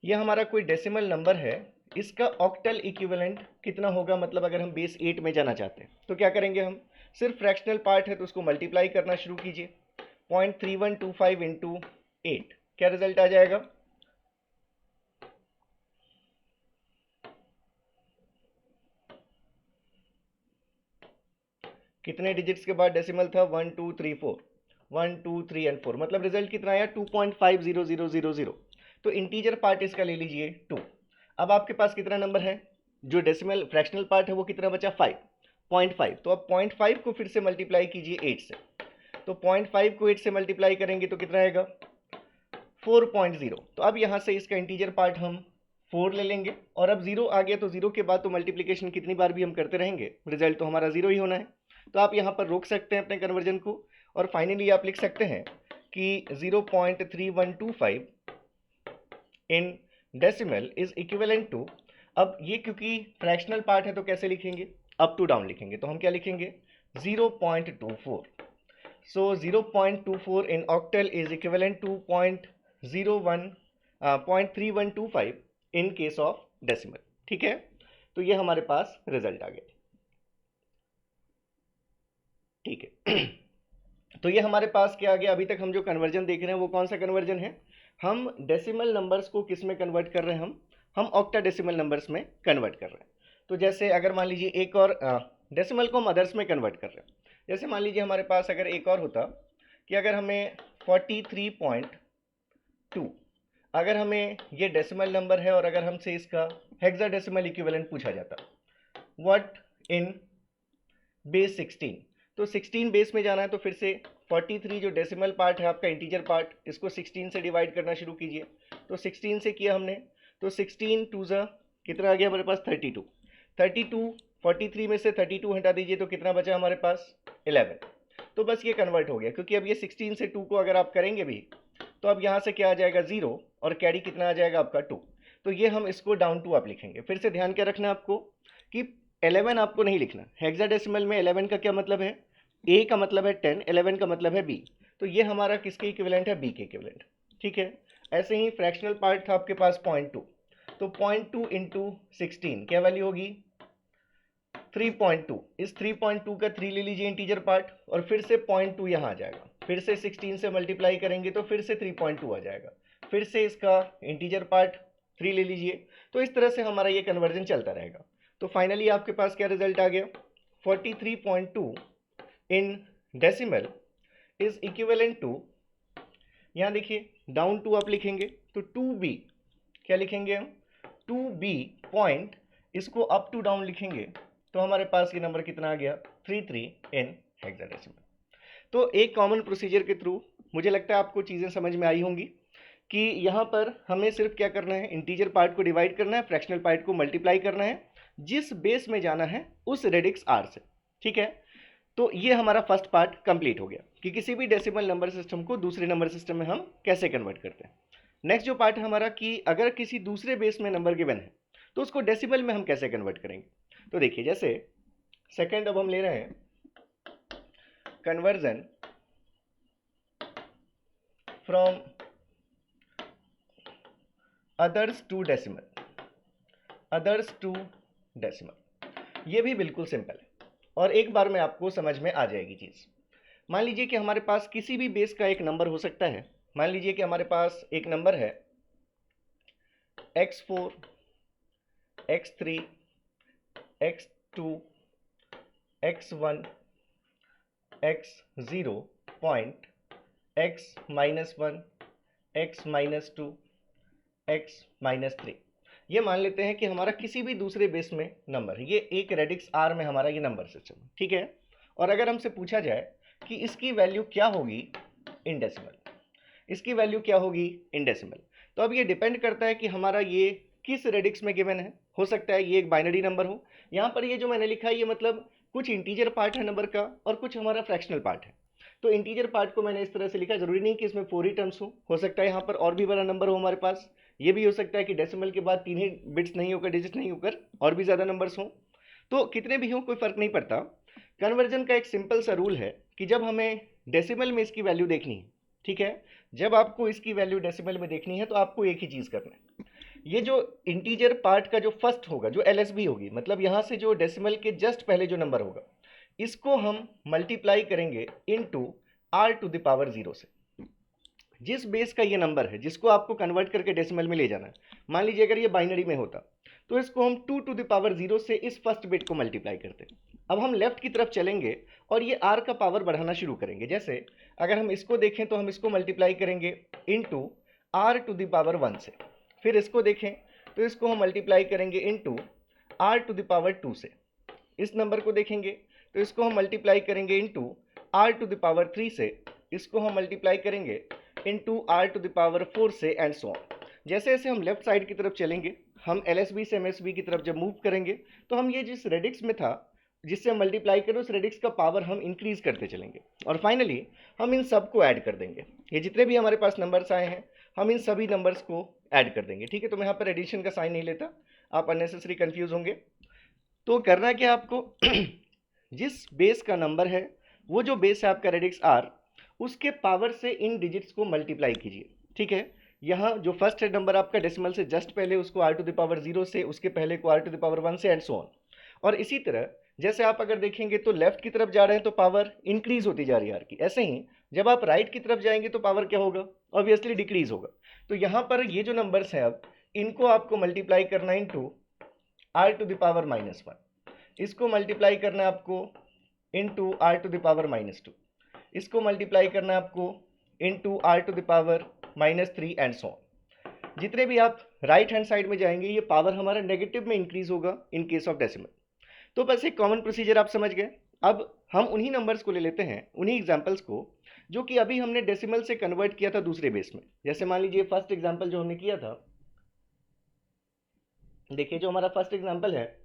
ये हमारा कोई डेसिमल नंबर है, इसका ऑक्टल इक्विवेलेंट कितना होगा, मतलब अगर हम बेस 8 में जाना चाहते हैं तो क्या करेंगे, हम सिर्फ फ्रैक्शनल पार्ट है तो उसको मल्टीप्लाई करना शुरू कीजिए, 0.3125 इंटू 8, क्या रिजल्ट आ जाएगा? कितने डिजिट्स के बाद डेसिमल था? 1 2 3 4, 1 2 3 एंड 4, मतलब रिजल्ट कितना आया? 2.50000। तो इंटीजर पार्ट इसका ले लीजिए 2। अब आपके पास कितना नंबर है? जो डेसिमल फ्रैक्शनल पार्ट है वो कितना बचा? 5.5। तो अब 0.5 को फिर से मल्टीप्लाई कीजिए 8 से। तो 0.5 को 8 से मल्टीप्लाई करेंगे तो कितना आएगा? 4.0। तो अब यहाँ से इसका इंटीजर पार्ट हम 4 ले लेंगे, और अब 0 आ गया तो 0 के बाद तो मल्टीप्लिकेशन कितनी बार भी हम करते रहेंगे, रिजल्ट तो हमारा 0 ही होना है। तो आप यहाँ पर रोक सकते हैं अपने कन्वर्जन को, और फाइनली आप लिख सकते हैं कि 0.3125 in decimal is equivalent to, अब ये क्योंकि फ्रैक्शनल पार्ट है तो कैसे लिखेंगे? अप टू डाउन लिखेंगे। तो हम क्या लिखेंगे? 0.24। So 0.24 in octal is equivalent to 0.3125 in case of decimal। ठीक है, तो ये हमारे पास रिजल्ट आ गया। ठीक है तो ये हमारे पास क्या आ गया? अभी तक हम जो कन्वर्जन देख रहे हैं वो कौन सा कन्वर्जन है? हम डेसिमल नंबर्स को किस में कन्वर्ट कर रहे हैं? हम ऑक्टा डेसिमल नंबर्स में कन्वर्ट कर रहे हैं। तो जैसे अगर मान लीजिए एक और डेसिमल को हम अदर्स में कन्वर्ट कर रहे हैं। जैसे मान लीजिए हमारे पास अगर एक और होता कि अगर हमें 43.2, अगर हमें ये डेसिमल नंबर है और अगर हमसे इसका हेक्साडेसिमल इक्विवेलेंट पूछा जाता, व्हाट इन बेस 16, तो 16 बेस में जाना है तो फिर से 43 जो डेसिमल पार्ट है आपका इंटीजर पार्ट, इसको 16 से डिवाइड करना शुरू कीजिए। तो 16 से किया हमने, तो 16 टू ज़ा कितना आ गया हमारे पास? 32। 32 43 में से 32 हटा दीजिए तो कितना बचा हमारे पास? 11। तो बस ये कन्वर्ट हो गया, क्योंकि अब ये 16 से 2 को अगर आप करेंगे भी तो अब यहाँ से क्या आ जाएगा? 0, और कैरी कितना आ जाएगा आपका? 2। तो ये हम इसको डाउन टू आप लिखेंगे। फिर से ध्यान क्या रखना है आपको कि 11 आपको नहीं लिखना। हेक्साडेसिमल में 11 का क्या मतलब है? ए का मतलब है 10, 11 का मतलब है बी। तो ये हमारा किसके इक्विवेलेंट है? बी के इक्विवेलेंट। ठीक है, ऐसे ही फ्रैक्शनल पार्ट था आपके पास 0.2, तो 0.2 इंटू 16 क्या वैल्यू होगी? 3.2। इस 3.2 का 3 ले लीजिए इंटीजर पार्ट, और फिर से 0.2 यहाँ आ जाएगा। फिर से 16 से मल्टीप्लाई करेंगे तो फिर से 3.2 आ जाएगा। फिर से इसका इंटीजर पार्ट 3 ले लीजिए। तो इस तरह से हमारा ये कन्वर्जन चलता रहेगा। तो फाइनली आपके पास क्या रिजल्ट आ गया? 43.2 in decimal is equivalent to, यहाँ देखिए डाउन टू आप लिखेंगे तो 2b, क्या लिखेंगे हम? 2b पॉइंट, इसको अप टू डाउन लिखेंगे तो हमारे पास ये नंबर कितना आ गया? 33 इन हेक्साडेसिमल। तो एक कॉमन प्रोसीजर के थ्रू मुझे लगता है आपको चीज़ें समझ में आई होंगी कि यहाँ पर हमें सिर्फ क्या करना है? इंटीजर पार्ट को डिवाइड करना है, फ्रैक्शनल पार्ट को मल्टीप्लाई करना है, जिस बेस में जाना है उस रेडिक्स आर से। ठीक है, तो ये हमारा फर्स्ट पार्ट कंप्लीट हो गया कि किसी भी डेसिमल नंबर सिस्टम को दूसरे नंबर सिस्टम में हम कैसे कन्वर्ट करते हैं। नेक्स्ट जो पार्ट है हमारा कि अगर किसी दूसरे बेस में नंबर गिवन है तो उसको डेसिमल में हम कैसे कन्वर्ट करेंगे। तो देखिए, जैसे सेकंड अब हम ले रहे हैं conversion from others to decimal, others to decimal. ये भी बिल्कुल सिंपल है और एक बार में आपको समझ में आ जाएगी चीज़। मान लीजिए कि हमारे पास किसी भी बेस का एक नंबर हो सकता है। मान लीजिए कि हमारे पास एक नंबर है x4, x3, x2, x1, x0 point, x-1, x-2, x-3। ये मान लेते हैं कि हमारा किसी भी दूसरे बेस में नंबर है, ये एक रेडिक्स आर में हमारा ये नंबर सिस्टम। ठीक है, और अगर हमसे पूछा जाए कि इसकी वैल्यू क्या होगी इन डेसिमल, इसकी वैल्यू क्या होगी इन डेसिमल, तो अब ये डिपेंड करता है कि हमारा ये किस रेडिक्स में गिवन है। हो सकता है ये एक बाइनरी नंबर हो। यहाँ पर ये जो मैंने लिखा है ये मतलब कुछ इंटीजर पार्ट है नंबर का और कुछ हमारा फ्रैक्शनल पार्ट है। तो इंटीजर पार्ट को मैंने इस तरह से लिखा, जरूरी नहीं कि इसमें 4 ही टर्म्स हो सकता है यहाँ पर और भी बड़ा नंबर हो हमारे पास। ये भी हो सकता है कि डेसिमल के बाद 3 ही बिट्स नहीं होकर, डिजिट नहीं होकर और भी ज़्यादा नंबर्स हों। तो कितने भी हों कोई फ़र्क नहीं पड़ता। कन्वर्जन का एक सिंपल सा रूल है कि जब हमें डेसिमल में इसकी वैल्यू देखनी है, ठीक है, जब आपको इसकी वैल्यू डेसिमल में देखनी है तो आपको एक ही चीज़ करना है, ये जो इंटीजर पार्ट का जो फर्स्ट होगा, जो एलएसबी होगी, मतलब यहाँ से जो डेसिमल के जस्ट पहले जो नंबर होगा, इसको हम मल्टीप्लाई करेंगे into r to the power 0 से। जिस बेस का ये नंबर है जिसको आपको कन्वर्ट करके डेसिमल में ले जाना है, मान लीजिए अगर ये बाइनरी में होता तो इसको हम 2 टू द पावर 0 से इस फर्स्ट बिट को मल्टीप्लाई करते। अब हम लेफ्ट की तरफ चलेंगे और ये r का पावर बढ़ाना शुरू करेंगे। जैसे अगर हम इसको देखें तो हम इसको मल्टीप्लाई करेंगे into r to the power 1 से, फिर इसको देखें तो इसको हम मल्टीप्लाई करेंगे into r to the power 2 से, इस नंबर को देखेंगे तो इसको हम मल्टीप्लाई करेंगे into r to the power 3 से, इसको हम मल्टीप्लाई करेंगे into r to the power 4 से, एंड सो ऑन। जैसे जैसे हम लेफ्ट साइड की तरफ चलेंगे, हम LSB से MSB की तरफ जब मूव करेंगे तो हम ये जिस रेडिक्स में था जिससे हम मल्टीप्लाई करें उस रेडिक्स का पावर हम इंक्रीज करते चलेंगे और फाइनली हम इन सब को ऐड कर देंगे। ये जितने भी हमारे पास नंबर्स आए हैं हम इन सभी नंबर्स को ऐड कर देंगे। ठीक है, तो मैं यहाँ पर एडिशन का साइन नहीं लेता, आप अननेसेसरी कंफ्यूज होंगे। तो करना क्या आपको जिस बेस का नंबर है वो जो बेस है आपका रेडिक्स r, उसके पावर से इन डिजिट्स को मल्टीप्लाई कीजिए। ठीक है, यहाँ जो फर्स्ट है नंबर आपका डेसिमल से जस्ट पहले उसको r टू द पावर 0 से, उसके पहले को r टू द पावर 1 से, एंड सो ऑन। और इसी तरह जैसे आप अगर देखेंगे तो लेफ्ट की तरफ जा रहे हैं तो पावर इंक्रीज होती जा रही है r की, ऐसे ही जब आप राइट की तरफ जाएंगे तो पावर क्या होगा, ऑब्वियसली डिक्रीज होगा। तो यहाँ पर ये जो नंबर्स हैं अब इनको आपको मल्टीप्लाई करना into r to the power -1, इसको मल्टीप्लाई करना आपको into r to the power -2, इसको मल्टीप्लाई करना आपको into r to the power -3, and so on. जितने भी आप राइट हैंड साइड में जाएंगे ये पावर हमारा नेगेटिव में इंक्रीज होगा इन केस ऑफ डेसिमल। तो बस एक कॉमन प्रोसीजर आप समझ गए। अब हम उन्हीं नंबर्स को ले लेते हैं, उन्हीं एग्जांपल्स को जो कि अभी हमने डेसिमल से कन्वर्ट किया था दूसरे बेस में। जैसे मान लीजिए फर्स्ट एग्जांपल जो हमने किया था, देखिए जो हमारा फर्स्ट एग्जांपल है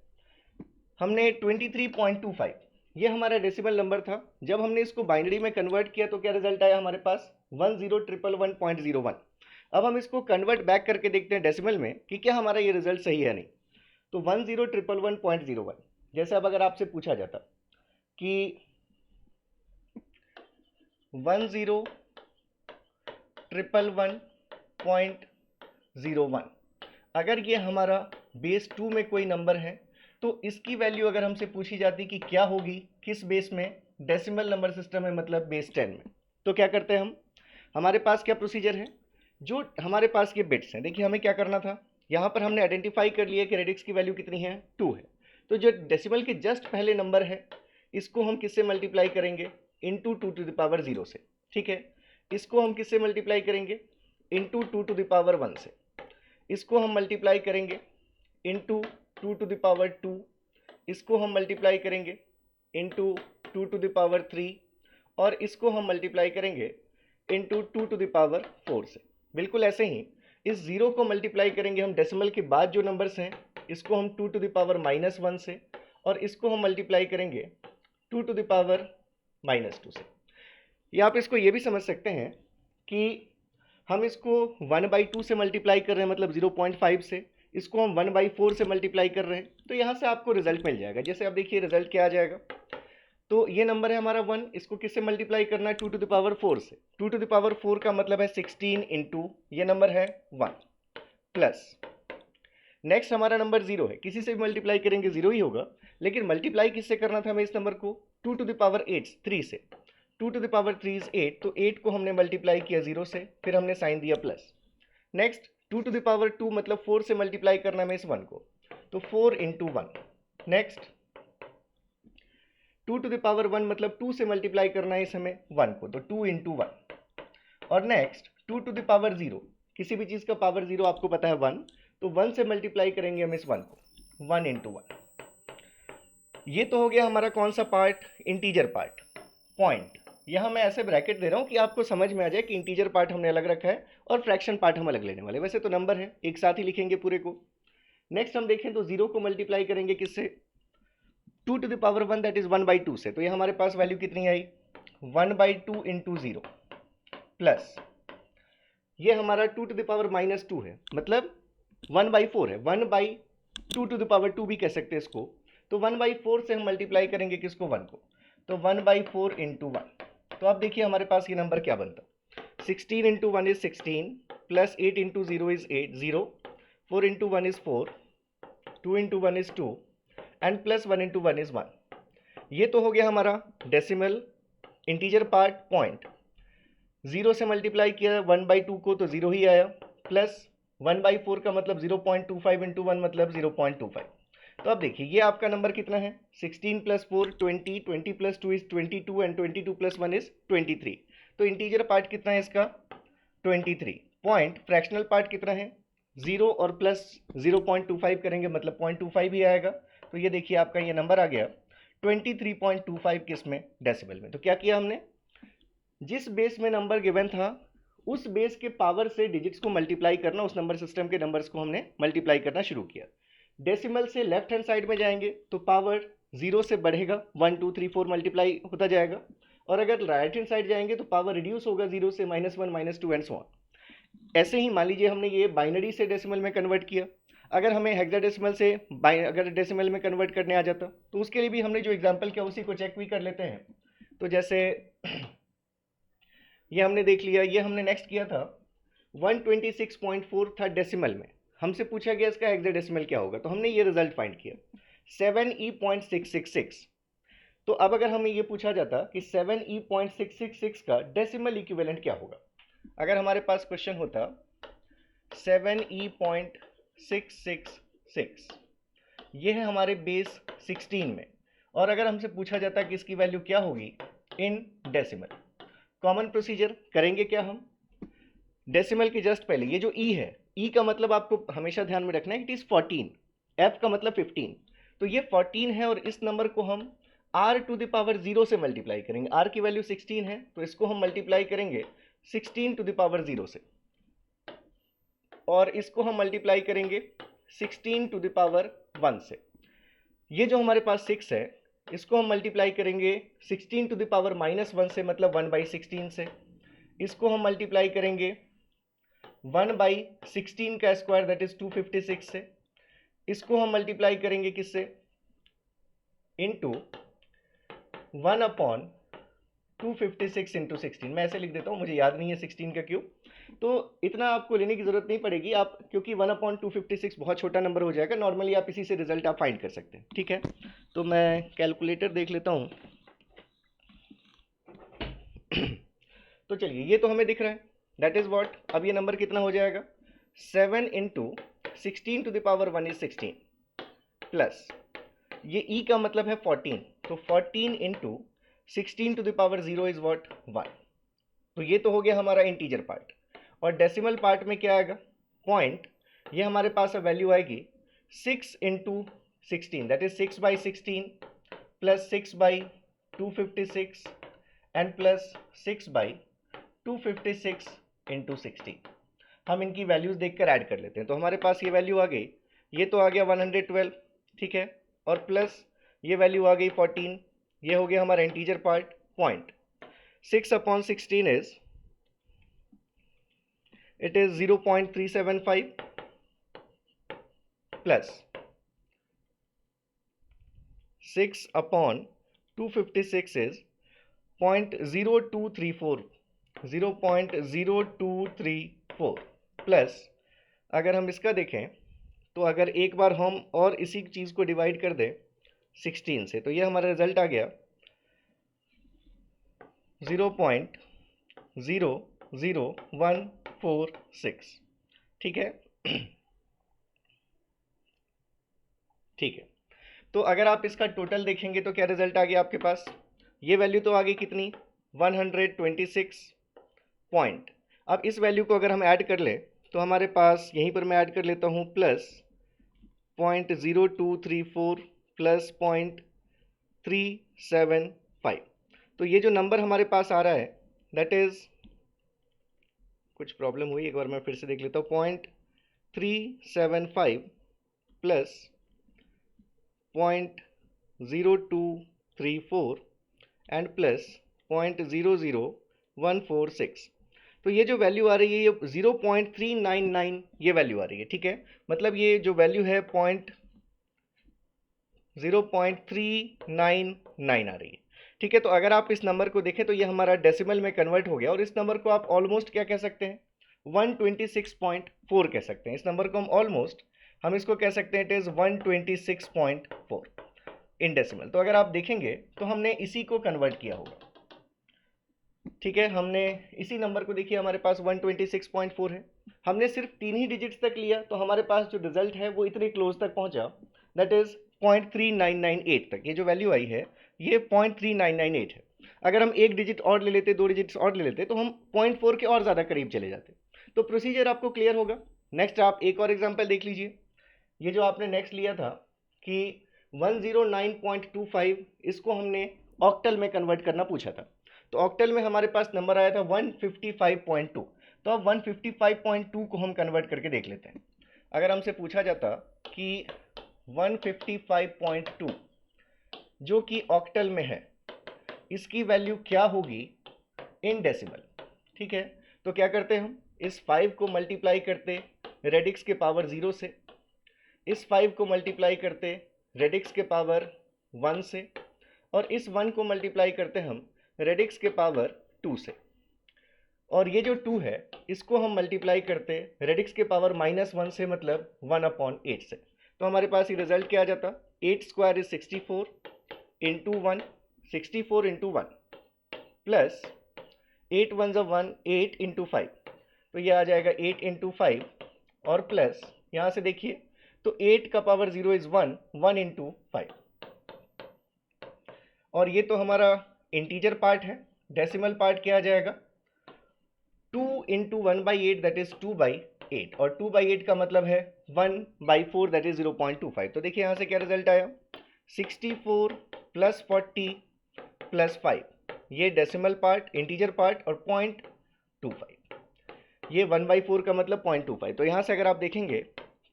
हमने 23.25, ये हमारा डेसिमल नंबर था। जब हमने इसको बाइनरी में कन्वर्ट किया तो क्या रिजल्ट आया हमारे पास 10,111.01। अब हम इसको कन्वर्ट बैक करके देखते हैं डेसिमल में कि क्या हमारा ये रिजल्ट सही है नहीं। तो 10,111.01, जैसे अब अगर आपसे पूछा जाता कि 10,111.01, अगर ये हमारा बेस 2 में कोई नंबर है तो इसकी वैल्यू अगर हमसे पूछी जाती कि क्या होगी किस बेस में, डेसिमल नंबर सिस्टम में, मतलब बेस 10 में, तो क्या करते हैं हम, हमारे पास क्या प्रोसीजर है, जो हमारे पास ये बिट्स हैं, देखिए हमें क्या करना था, यहाँ पर हमने आइडेंटिफाई कर लिया कि रेडिक्स की वैल्यू कितनी है, 2 है। तो जो डेसिमल के जस्ट पहले नंबर है इसको हम किससे मल्टीप्लाई करेंगे, इनटू 2 टू द पावर 0 से। ठीक है, इसको हम किससे मल्टीप्लाई करेंगे, इनटू 2 टू द पावर 1 से। इसको हम मल्टीप्लाई करेंगे इनटू 2 टू द पावर 2, इसको हम मल्टीप्लाई करेंगे इनटू 2 टू द पावर 3, और इसको हम मल्टीप्लाई करेंगे इनटू 2 टू द पावर 4 से। बिल्कुल ऐसे ही इस जीरो को मल्टीप्लाई करेंगे हम डेसिमल के बाद जो नंबर्स हैं, इसको हम 2 टू द पावर -1 से, और इसको हम मल्टीप्लाई करेंगे 2 टू द पावर -2 से। या आप इसको ये भी समझ सकते हैं कि हम इसको 1/2 से मल्टीप्लाई कर रहे हैं, मतलब 0.5 से, इसको हम 1/4 से मल्टीप्लाई कर रहे हैं, तो यहाँ से आपको रिजल्ट मिल जाएगा। जैसे अब देखिए रिजल्ट क्या आ जाएगा, तो ये नंबर है हमारा 1, इसको किससे मल्टीप्लाई करना है, 2 टू द पावर 4 से। 2 टू द पावर 4 का मतलब है 16 इंटू ये नंबर है 1 प्लस, नेक्स्ट हमारा नंबर 0 है, किसी से भी मल्टीप्लाई करेंगे 0 ही होगा, लेकिन मल्टीप्लाई किससे करना था हमें इस नंबर को, 2 टू द पावर 8 3 से। 2 टू द पावर 3 इज 8, तो 8 को हमने मल्टीप्लाई किया 0 से, फिर हमने साइन दिया plus. Next 2 to the power 2 मतलब 4 से मल्टीप्लाई करना है इस 1 को, तो 4 into 1। Next 2 to the power 1 मतलब 2 से मल्टीप्लाई करना है इस हमें 1 को, तो 2 इंटू 1। और नेक्स्ट 2 टू द पावर 0, किसी भी चीज़ का पावर 0 आपको पता है 1, तो 1 से मल्टीप्लाई करेंगे हम इस 1 को, 1 इंटू 1। ये तो हो गया हमारा कौन सा पार्ट, इंटीजर पार्ट। पॉइंट यहाँ मैं ऐसे ब्रैकेट दे रहा हूँ कि आपको समझ में आ जाए कि इंटीजर पार्ट हमने अलग रखा है और फ्रैक्शन पार्ट हम अलग लेने वाले। वैसे तो नंबर है, एक साथ ही लिखेंगे पूरे को। नेक्स्ट हम देखें तो 0 को मल्टीप्लाई करेंगे किससे, 2 to the power 1 that is 1/2 से, तो ये हमारे पास वैल्यू कितनी आई, 1/2 इंटू 0 प्लस ये हमारा 2 टू द पावर -2 है, मतलब 1/4 है, 1/2 टू द पावर 2 भी कह सकते हैं इसको। तो 1/4 से हम मल्टीप्लाई करेंगे किसको, 1 को, तो 1/4 इंटू 1। तो आप देखिए हमारे पास ये नंबर क्या बनता, 16 into 1 is 16 plus 8 into 0 is 8, 0, 4 into 1 is 4, 2 into 1 is 2, and plus 1 into 1 is 1। ये तो हो गया हमारा डेसिमल इंटीजर पार्ट पॉइंट। 0 से मल्टीप्लाई किया 1/2 को तो 0 ही आया, प्लस 1/4 का मतलब 0.25 इंटू 1 मतलब 0.25। तो अब देखिए ये आपका नंबर कितना है, 16 plus 4 20, 20 plus 2 is 22 and 22 plus 1 is 23। तो इंटीजर पार्ट कितना है इसका 23। पॉइंट फ्रैक्शनल पार्ट कितना है 0 और प्लस 0.25 करेंगे मतलब 0.25 ही आएगा। तो ये देखिए आपका ये नंबर आ गया 23.25 किस में, डेसिमल में। तो क्या किया हमने, जिस बेस में नंबर गिवन था उस बेस के पावर से डिजिट्स को मल्टीप्लाई करना, उस नंबर सिस्टम के नंबर्स को हमने मल्टीप्लाई करना शुरू किया। डेसिमल से लेफ्ट हैंड साइड में जाएंगे तो पावर 0 से बढ़ेगा, 1 2 3 4 मल्टीप्लाई होता जाएगा, और अगर राइट हैंड साइड जाएंगे तो पावर रिड्यूस होगा 0 से -1 -2 एंड सो ऑन। ऐसे ही मान लीजिए हमने ये बाइनरी से डेसिमल में कन्वर्ट किया, अगर हमें हेक्साडेसिमल से अगर डेसिमल में कन्वर्ट करने आ जाता तो उसके लिए भी हमने जो एग्जांपल किया उसी को चेक भी कर लेते हैं। तो जैसे ये हमने देख लिया, ये हमने नेक्स्ट किया था 126.4 था डेसिमल में, हमसे पूछा गया इसका हेक्साडेसिमल क्या होगा, तो हमने ये रिजल्ट फाइंड किया 7e.666। तो अब अगर हमें ये पूछा जाता कि 7e.666 का डेसिमल इक्विवेलेंट क्या होगा, अगर हमारे पास क्वेश्चन होता 7e.666 ये है हमारे बेस 16 में, और अगर हमसे पूछा जाता कि इसकी वैल्यू क्या होगी इन डेसिमल, कॉमन प्रोसीजर करेंगे क्या हम, डेसिमल के जस्ट पहले ये जो ई है, ई का मतलब आपको हमेशा ध्यान में रखना है इट इज 14, एफ का मतलब 15, तो ये 14 है और इस नंबर को हम r टू द पावर 0 से मल्टीप्लाई करेंगे। r की वैल्यू 16 है तो इसको हम मल्टीप्लाई करेंगे 16 टू द पावर 0 से, और इसको हम मल्टीप्लाई करेंगे 16 टू द पावर 1 से। ये जो हमारे पास 6 है इसको हम मल्टीप्लाई करेंगे 16 टू द पावर -1 से मतलब 1/16 से, इसको हम मल्टीप्लाई करेंगे 1/16 का स्क्वायर दैट इज 256 से, इसको हम मल्टीप्लाई करेंगे किससे इनटू 1/256 इंटू 16। मैं ऐसे लिख देता हूँ, मुझे याद नहीं है 16 का क्यूब, तो इतना आपको लेने की जरूरत नहीं पड़ेगी आप, क्योंकि 1/256 बहुत छोटा नंबर हो जाएगा, नॉर्मली आप इसी से रिजल्ट आप फाइंड कर सकते हैं। ठीक है, तो मैं कैलकुलेटर देख लेता हूँ। तो चलिए ये तो हमें दिख रहा है दैट इज व्हाट, अब ये नंबर कितना हो जाएगा 7 into 16 to the power 1 is 16 plus ये e का मतलब है 14, तो 14 into 16 to the power 0 is what 1। तो ये तो हो गया हमारा इंटीजर पार्ट, और डेसिमल पार्ट में क्या आएगा पॉइंट, ये हमारे पास वैल्यू आएगी 6 into 16 that is 6/16 plus 6/256 and plus 6/256 into 16। हम इनकी वैल्यूज देखकर ऐड कर लेते हैं, तो हमारे पास ये वैल्यू आ गई, ये तो आ गया 112, ठीक है, और प्लस ये वैल्यू आ गई 14, ये हो गया हमारा integer part point. 6/16 is it is 0.375 plus 6/256 is 0.0234 plus, अगर हम इसका देखें तो अगर एक बार हम और इसी चीज़ को डिवाइड कर दें 16 से, तो ये हमारा रिजल्ट आ गया 0.00146। ठीक है ठीक है, तो अगर आप इसका टोटल देखेंगे तो क्या रिजल्ट आ गया आपके पास, ये वैल्यू तो आ गई कितनी 126 पॉइंट। अब इस वैल्यू को अगर हम ऐड कर ले तो हमारे पास यहीं पर मैं ऐड कर लेता हूँ प्लस 0.0234 प्लस 0.375। तो ये जो नंबर हमारे पास आ रहा है दैट इज, कुछ प्रॉब्लम हुई, एक बार मैं फिर से देख लेता हूँ, 0.375 प्लस 0.0234 एंड प्लस 0.00146। तो ये जो वैल्यू आ रही है ये 0.399 ये वैल्यू आ रही है। ठीक है, मतलब ये जो वैल्यू है 0.399 आ रही है। ठीक है, तो अगर आप इस नंबर को देखें तो ये हमारा डेसिमल में कन्वर्ट हो गया, और इस नंबर को आप ऑलमोस्ट क्या कह सकते हैं 126.4 कह सकते हैं। इस नंबर को हम ऑलमोस्ट हम इसको कह सकते हैं इट इज 126.4 इन डेसिमल। तो अगर आप देखेंगे तो हमने इसी को कन्वर्ट किया होगा, ठीक है, हमने इसी नंबर को देखिए हमारे पास 126.4 है, हमने सिर्फ 3 ही डिजिट्स तक लिया तो हमारे पास जो रिजल्ट है वो इतने क्लोज तक पहुंचा, दैट इज 0.3998 तक। ये जो वैल्यू आई है ये 0.3998 है। अगर हम एक डिजिट और ले लेते, 2 डिजिट्स और ले लेते तो हम 0.4 के और ज़्यादा करीब चले जाते। तो प्रोसीजर आपको क्लियर होगा। नेक्स्ट आप एक और एग्जाम्पल देख लीजिए। ये जो आपने नेक्स्ट लिया था कि 109.25, इसको हमने ऑक्टल में कन्वर्ट करना पूछा था। तो ऑक्टल में हमारे पास नंबर आया था 155.2। तो अब 155.2 को हम कन्वर्ट करके देख लेते हैं। अगर हमसे पूछा जाता कि 155.2 जो कि ऑक्टल में है इसकी वैल्यू क्या होगी इन डेसिमल, ठीक है, तो क्या करते हैं हम इस 5 को मल्टीप्लाई करते रेडिक्स के पावर 0 से, इस 5 को मल्टीप्लाई करते रेडिक्स के पावर 1 से, और इस 1 को मल्टीप्लाई करते हम रेडिक्स के पावर 2 से, और ये जो 2 है इसको हम मल्टीप्लाई करते रेडिक्स के पावर -1 से, मतलब 1/8 से। तो हमारे पास ये रिजल्ट क्या आ जाता, 8 square is 64 into 1, 64 into 1 plus 8 1 ज़ा 1, 8 इंटू 5, तो ये आ जाएगा 8 इंटू 5, और प्लस यहाँ से देखिए तो 8 का पावर 0 इज 1, 1 इंटू 5, और ये तो हमारा इंटीजर पार्ट है। डेसिमल पार्ट क्या आ जाएगा, 2 इंटू 1/8 दैट इज 2/8, और 2/8 का मतलब है 1/4 दैट इज 0.25। तो देखिए यहाँ से क्या रिजल्ट आया, 64 प्लस 40 प्लस 5, ये डेसिमल पार्ट, इंटीजर पार्ट, और 0.25, ये 1/4 का मतलब 0.25। तो यहाँ से अगर आप देखेंगे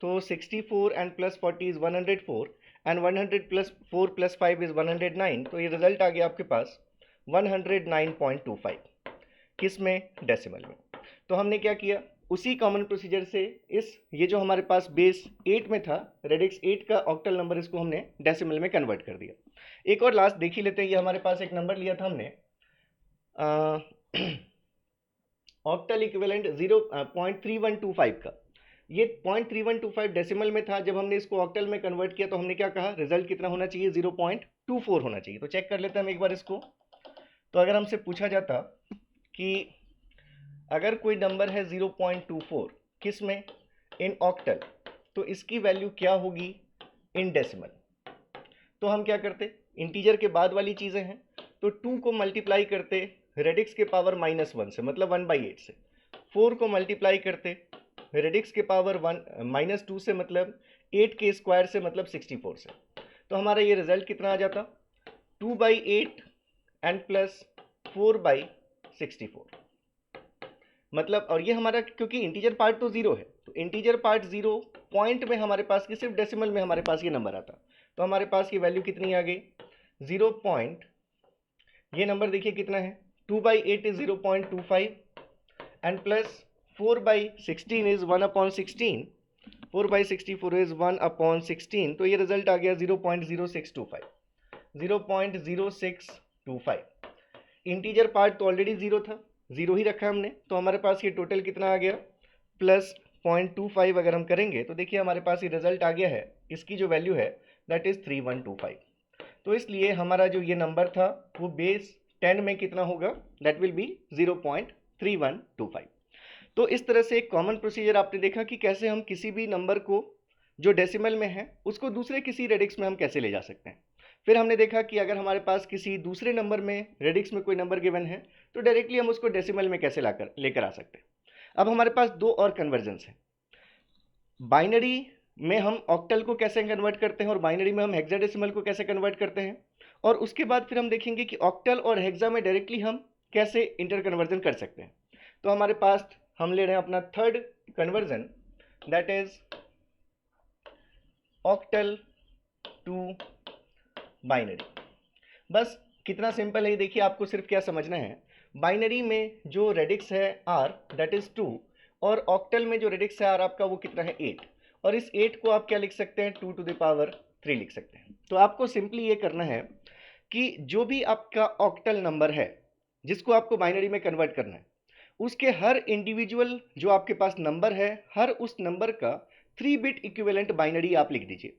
तो 64 and plus 40 is 104 and 100 plus 4 plus 5 is 109। तो ये रिजल्ट आ गया आपके पास 109.25, किस में, डेसिमल में। तो हमने क्या किया, उसी कॉमन प्रोसीजर से इस ये जो हमारे पास बेस 8 में था, रेडिक्स 8 का ऑक्टल नंबर, इसको हमने डेसिमल में कन्वर्ट कर दिया। एक और लास्ट देख ही लेते हैं। ये हमारे पास एक नंबर लिया था हमने ऑक्टल इक्विवेलेंट 0.3125 का, ये 0.3125 डेसिमल में था। जब हमने इसको ऑक्टल में कन्वर्ट किया तो हमने क्या कहा, रिजल्ट कितना होना चाहिए, 0.24 होना चाहिए। तो चेक कर लेते हैं हम एक बार इसको। तो अगर हमसे पूछा जाता कि अगर कोई नंबर है 0.24 किस में, इन ऑक्टल, तो इसकी वैल्यू क्या होगी इन डेसिमल, तो हम क्या करते, इंटीजर के बाद वाली चीज़ें हैं, तो 2 को मल्टीप्लाई करते रेडिक्स के पावर -1 से, मतलब 1/8 से, 4 को मल्टीप्लाई करते रेडिक्स के पावर -2 से, मतलब 8 के स्क्वायर से, मतलब 64 से। तो हमारा ये रिजल्ट कितना आ जाता, 2/8 एंड प्लस 4/64, मतलब, और ये हमारा क्योंकि इंटीजर पार्ट तो 0 है, तो इंटीजर पार्ट 0 पॉइंट में हमारे पास की, सिर्फ डेसिमल में हमारे पास ये नंबर आता, तो हमारे पास की वैल्यू कितनी आ गई, 0 पॉइंट, ये नंबर देखिए कितना है, 2/8 is 0.25 and plus 4/16 is 1/16, 4/64 is 1/16, तो ये रिजल्ट आ गया 0.0625, 0.0625। इंटीजर पार्ट तो ऑलरेडी 0 था, 0 ही रखा हमने, तो हमारे पास ये टोटल कितना आ गया, प्लस 0.25 अगर हम करेंगे तो देखिए हमारे पास ये रिजल्ट आ गया है, इसकी जो वैल्यू है दैट इज 3125। तो इसलिए हमारा जो ये नंबर था वो बेस 10 में कितना होगा, दैट विल बी 0.3125। तो इस तरह से एक कॉमन प्रोसीजर आपने देखा कि कैसे हम किसी भी नंबर को जो डेसिमल में है उसको दूसरे किसी रेडिक्स में हम कैसे ले जा सकते हैं। फिर हमने देखा कि अगर हमारे पास किसी दूसरे नंबर में रेडिक्स में कोई नंबर गिवन है तो डायरेक्टली हम उसको डेसिमल में कैसे लेकर आ सकते हैं। अब हमारे पास दो और कन्वर्जन्स हैं, बाइनरी में हम ऑक्टल को कैसे कन्वर्ट करते हैं और बाइनरी में हम हेक्साडेसिमल को कैसे कन्वर्ट करते हैं, और उसके बाद फिर हम देखेंगे कि ऑक्टल और हेक्सा में डायरेक्टली हम कैसे इंटर कन्वर्जन कर सकते हैं। तो हमारे पास हम ले रहे हैं अपना third conversion, that is octal to binary. बस कितना सिंपल है, देखिए आपको सिर्फ क्या समझना है, बाइनरी में जो रेडिक्स है r दैट इज 2, और ऑक्टल में जो रेडिक्स है r आपका वो कितना है 8, और इस 8 को आप क्या लिख सकते हैं 2 to the power 3 लिख सकते हैं। तो आपको सिंपली ये करना है कि जो भी आपका ऑक्टल नंबर है जिसको आपको बाइनरी में कन्वर्ट करना है, उसके हर इंडिविजुअल जो आपके पास नंबर है, हर उस नंबर का 3 बिट इक्विवेलेंट बाइनरी आप लिख दीजिए।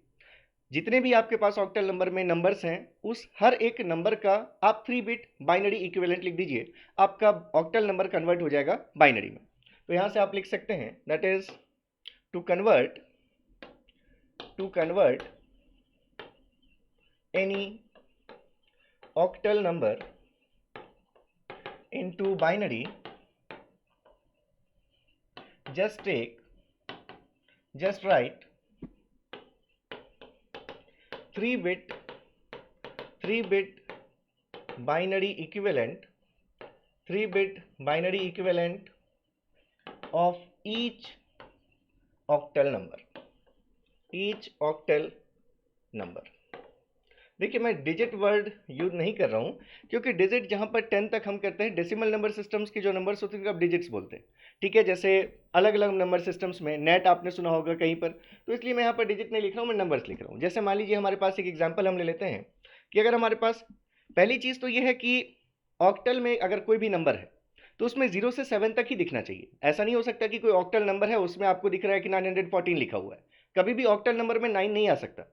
जितने भी आपके पास ऑक्टल नंबर में नंबर्स हैं, उस हर एक नंबर का आप 3 बिट बाइनरी इक्विवेलेंट लिख दीजिए, आपका ऑक्टल नंबर कन्वर्ट हो जाएगा बाइनरी में। तो यहां से आप लिख सकते हैं that is to convert any octal number into binary, just write 3 bit binary equivalent of each octal number। देखिए, मैं डिजिट वर्ड यूज नहीं कर रहा हूँ, क्योंकि डिजिट जहाँ पर 10 तक हम करते हैं, डेसिमल नंबर सिस्टम्स के जो नंबर्स होते हैं उनको आप डिजिट्स बोलते हैं, ठीक है। जैसे अलग अलग नंबर सिस्टम्स में नेट आपने सुना होगा कहीं पर, तो इसलिए मैं यहाँ पर डिजिट नहीं लिख रहा हूँ, मैं नंबर्स लिख रहा हूँ। जैसे मान लीजिए हमारे पास एक एग्जाम्पल हम ले लेते हैं कि अगर हमारे पास पहली चीज़ तो ये है कि ऑक्टल में अगर कोई भी नंबर है तो उसमें 0 से 7 तक ही दिखना चाहिए। ऐसा नहीं हो सकता कि कोई ऑक्टल नंबर है उसमें आपको दिख रहा है कि 914 लिखा हुआ है। कभी भी ऑक्टल नंबर में 9 नहीं आ सकता,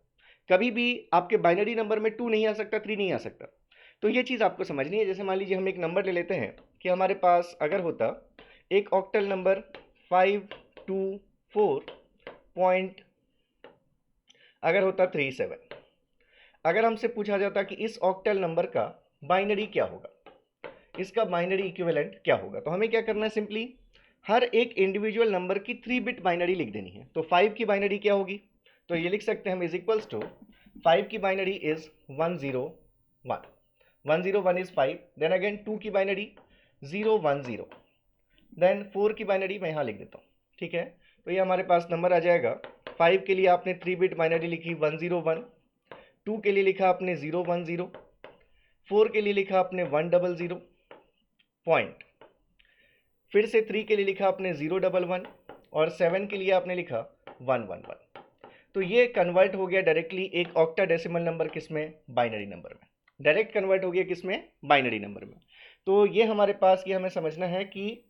कभी भी आपके बाइनरी नंबर में 2 नहीं आ सकता, 3 नहीं आ सकता। तो ये चीज़ आपको समझनी है। जैसे मान लीजिए हम एक नंबर ले लेते हैं कि हमारे पास अगर होता एक ऑक्टल नंबर 524 पॉइंट अगर होता 37, अगर हमसे पूछा जाता कि इस ऑक्टल नंबर का बाइनरी क्या होगा, इसका बाइनरी इक्विवेलेंट क्या होगा, तो हमें क्या करना है, सिंपली हर एक इंडिविजुअल नंबर की 3 बिट बाइनरी लिख देनी है। तो 5 की बाइनरी क्या होगी, तो ये लिख सकते हैं हम इज इक्वल्स टू 5 की binary is 101, 101 is 5, then again 2 की बाइनरी 010, देन 4 की बाइनरी मैं यहाँ लिख देता हूँ, ठीक है। तो ये हमारे पास नंबर आ जाएगा। 5 के लिए आपने 3 बिट बाइनरी लिखी 101, 2 के लिए लिखा आपने 010, 4 के लिए लिखा आपने 100 पॉइंट, फिर से 3 के लिए लिखा आपने 011 और 7 के लिए आपने लिखा 111। तो ये कन्वर्ट हो गया डायरेक्टली एक ऑक्टाडेसिमल नंबर किसमें, बाइनरी नंबर में, डायरेक्ट कन्वर्ट हो गया किसमें, बाइनरी नंबर में। तो ये हमारे पास ये हमें समझना है कि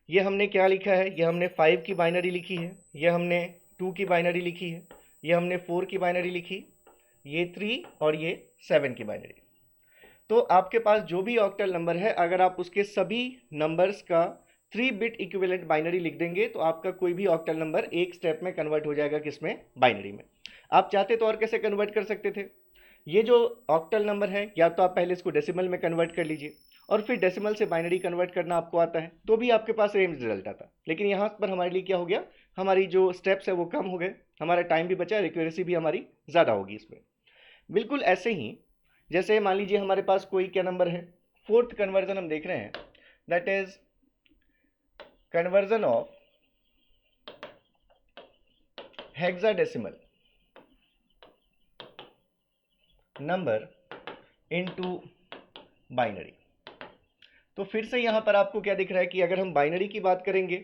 ये हमने क्या लिखा है, ये हमने 5 की बाइनरी लिखी है, ये हमने 2 की बाइनरी लिखी है, ये हमने 4 की बाइनरी लिखी, ये 3 और ये 7 की बाइनरी। तो आपके पास जो भी ऑक्टल नंबर है, अगर आप उसके सभी नंबर्स का 3 बिट इक्विवेलेंट बाइनरी लिख देंगे तो आपका कोई भी ऑक्टल नंबर एक स्टेप में कन्वर्ट हो जाएगा किसमें, बाइनरी में। आप चाहते तो और कैसे कन्वर्ट कर सकते थे, ये जो ऑक्टल नंबर है या तो आप पहले इसको डेसिमल में कन्वर्ट कर लीजिए और फिर डेसिमल से बाइनरी कन्वर्ट करना आपको आता है तो भी आपके पास सेम रिजल्ट आता। लेकिन यहाँ पर हमारे लिए क्या हो गया, हमारी जो स्टेप्स है वो कम हो गए, हमारा टाइम भी बचा, एक्यूरेसी भी हमारी ज़्यादा होगी इसमें। बिल्कुल ऐसे ही जैसे मान लीजिए हमारे पास कोई क्या नंबर है, फोर्थ कन्वर्जन हम देख रहे हैं, that is conversion of hexadecimal number into binary. तो फिर से यहां पर आपको क्या दिख रहा है कि अगर हम बाइनरी की बात करेंगे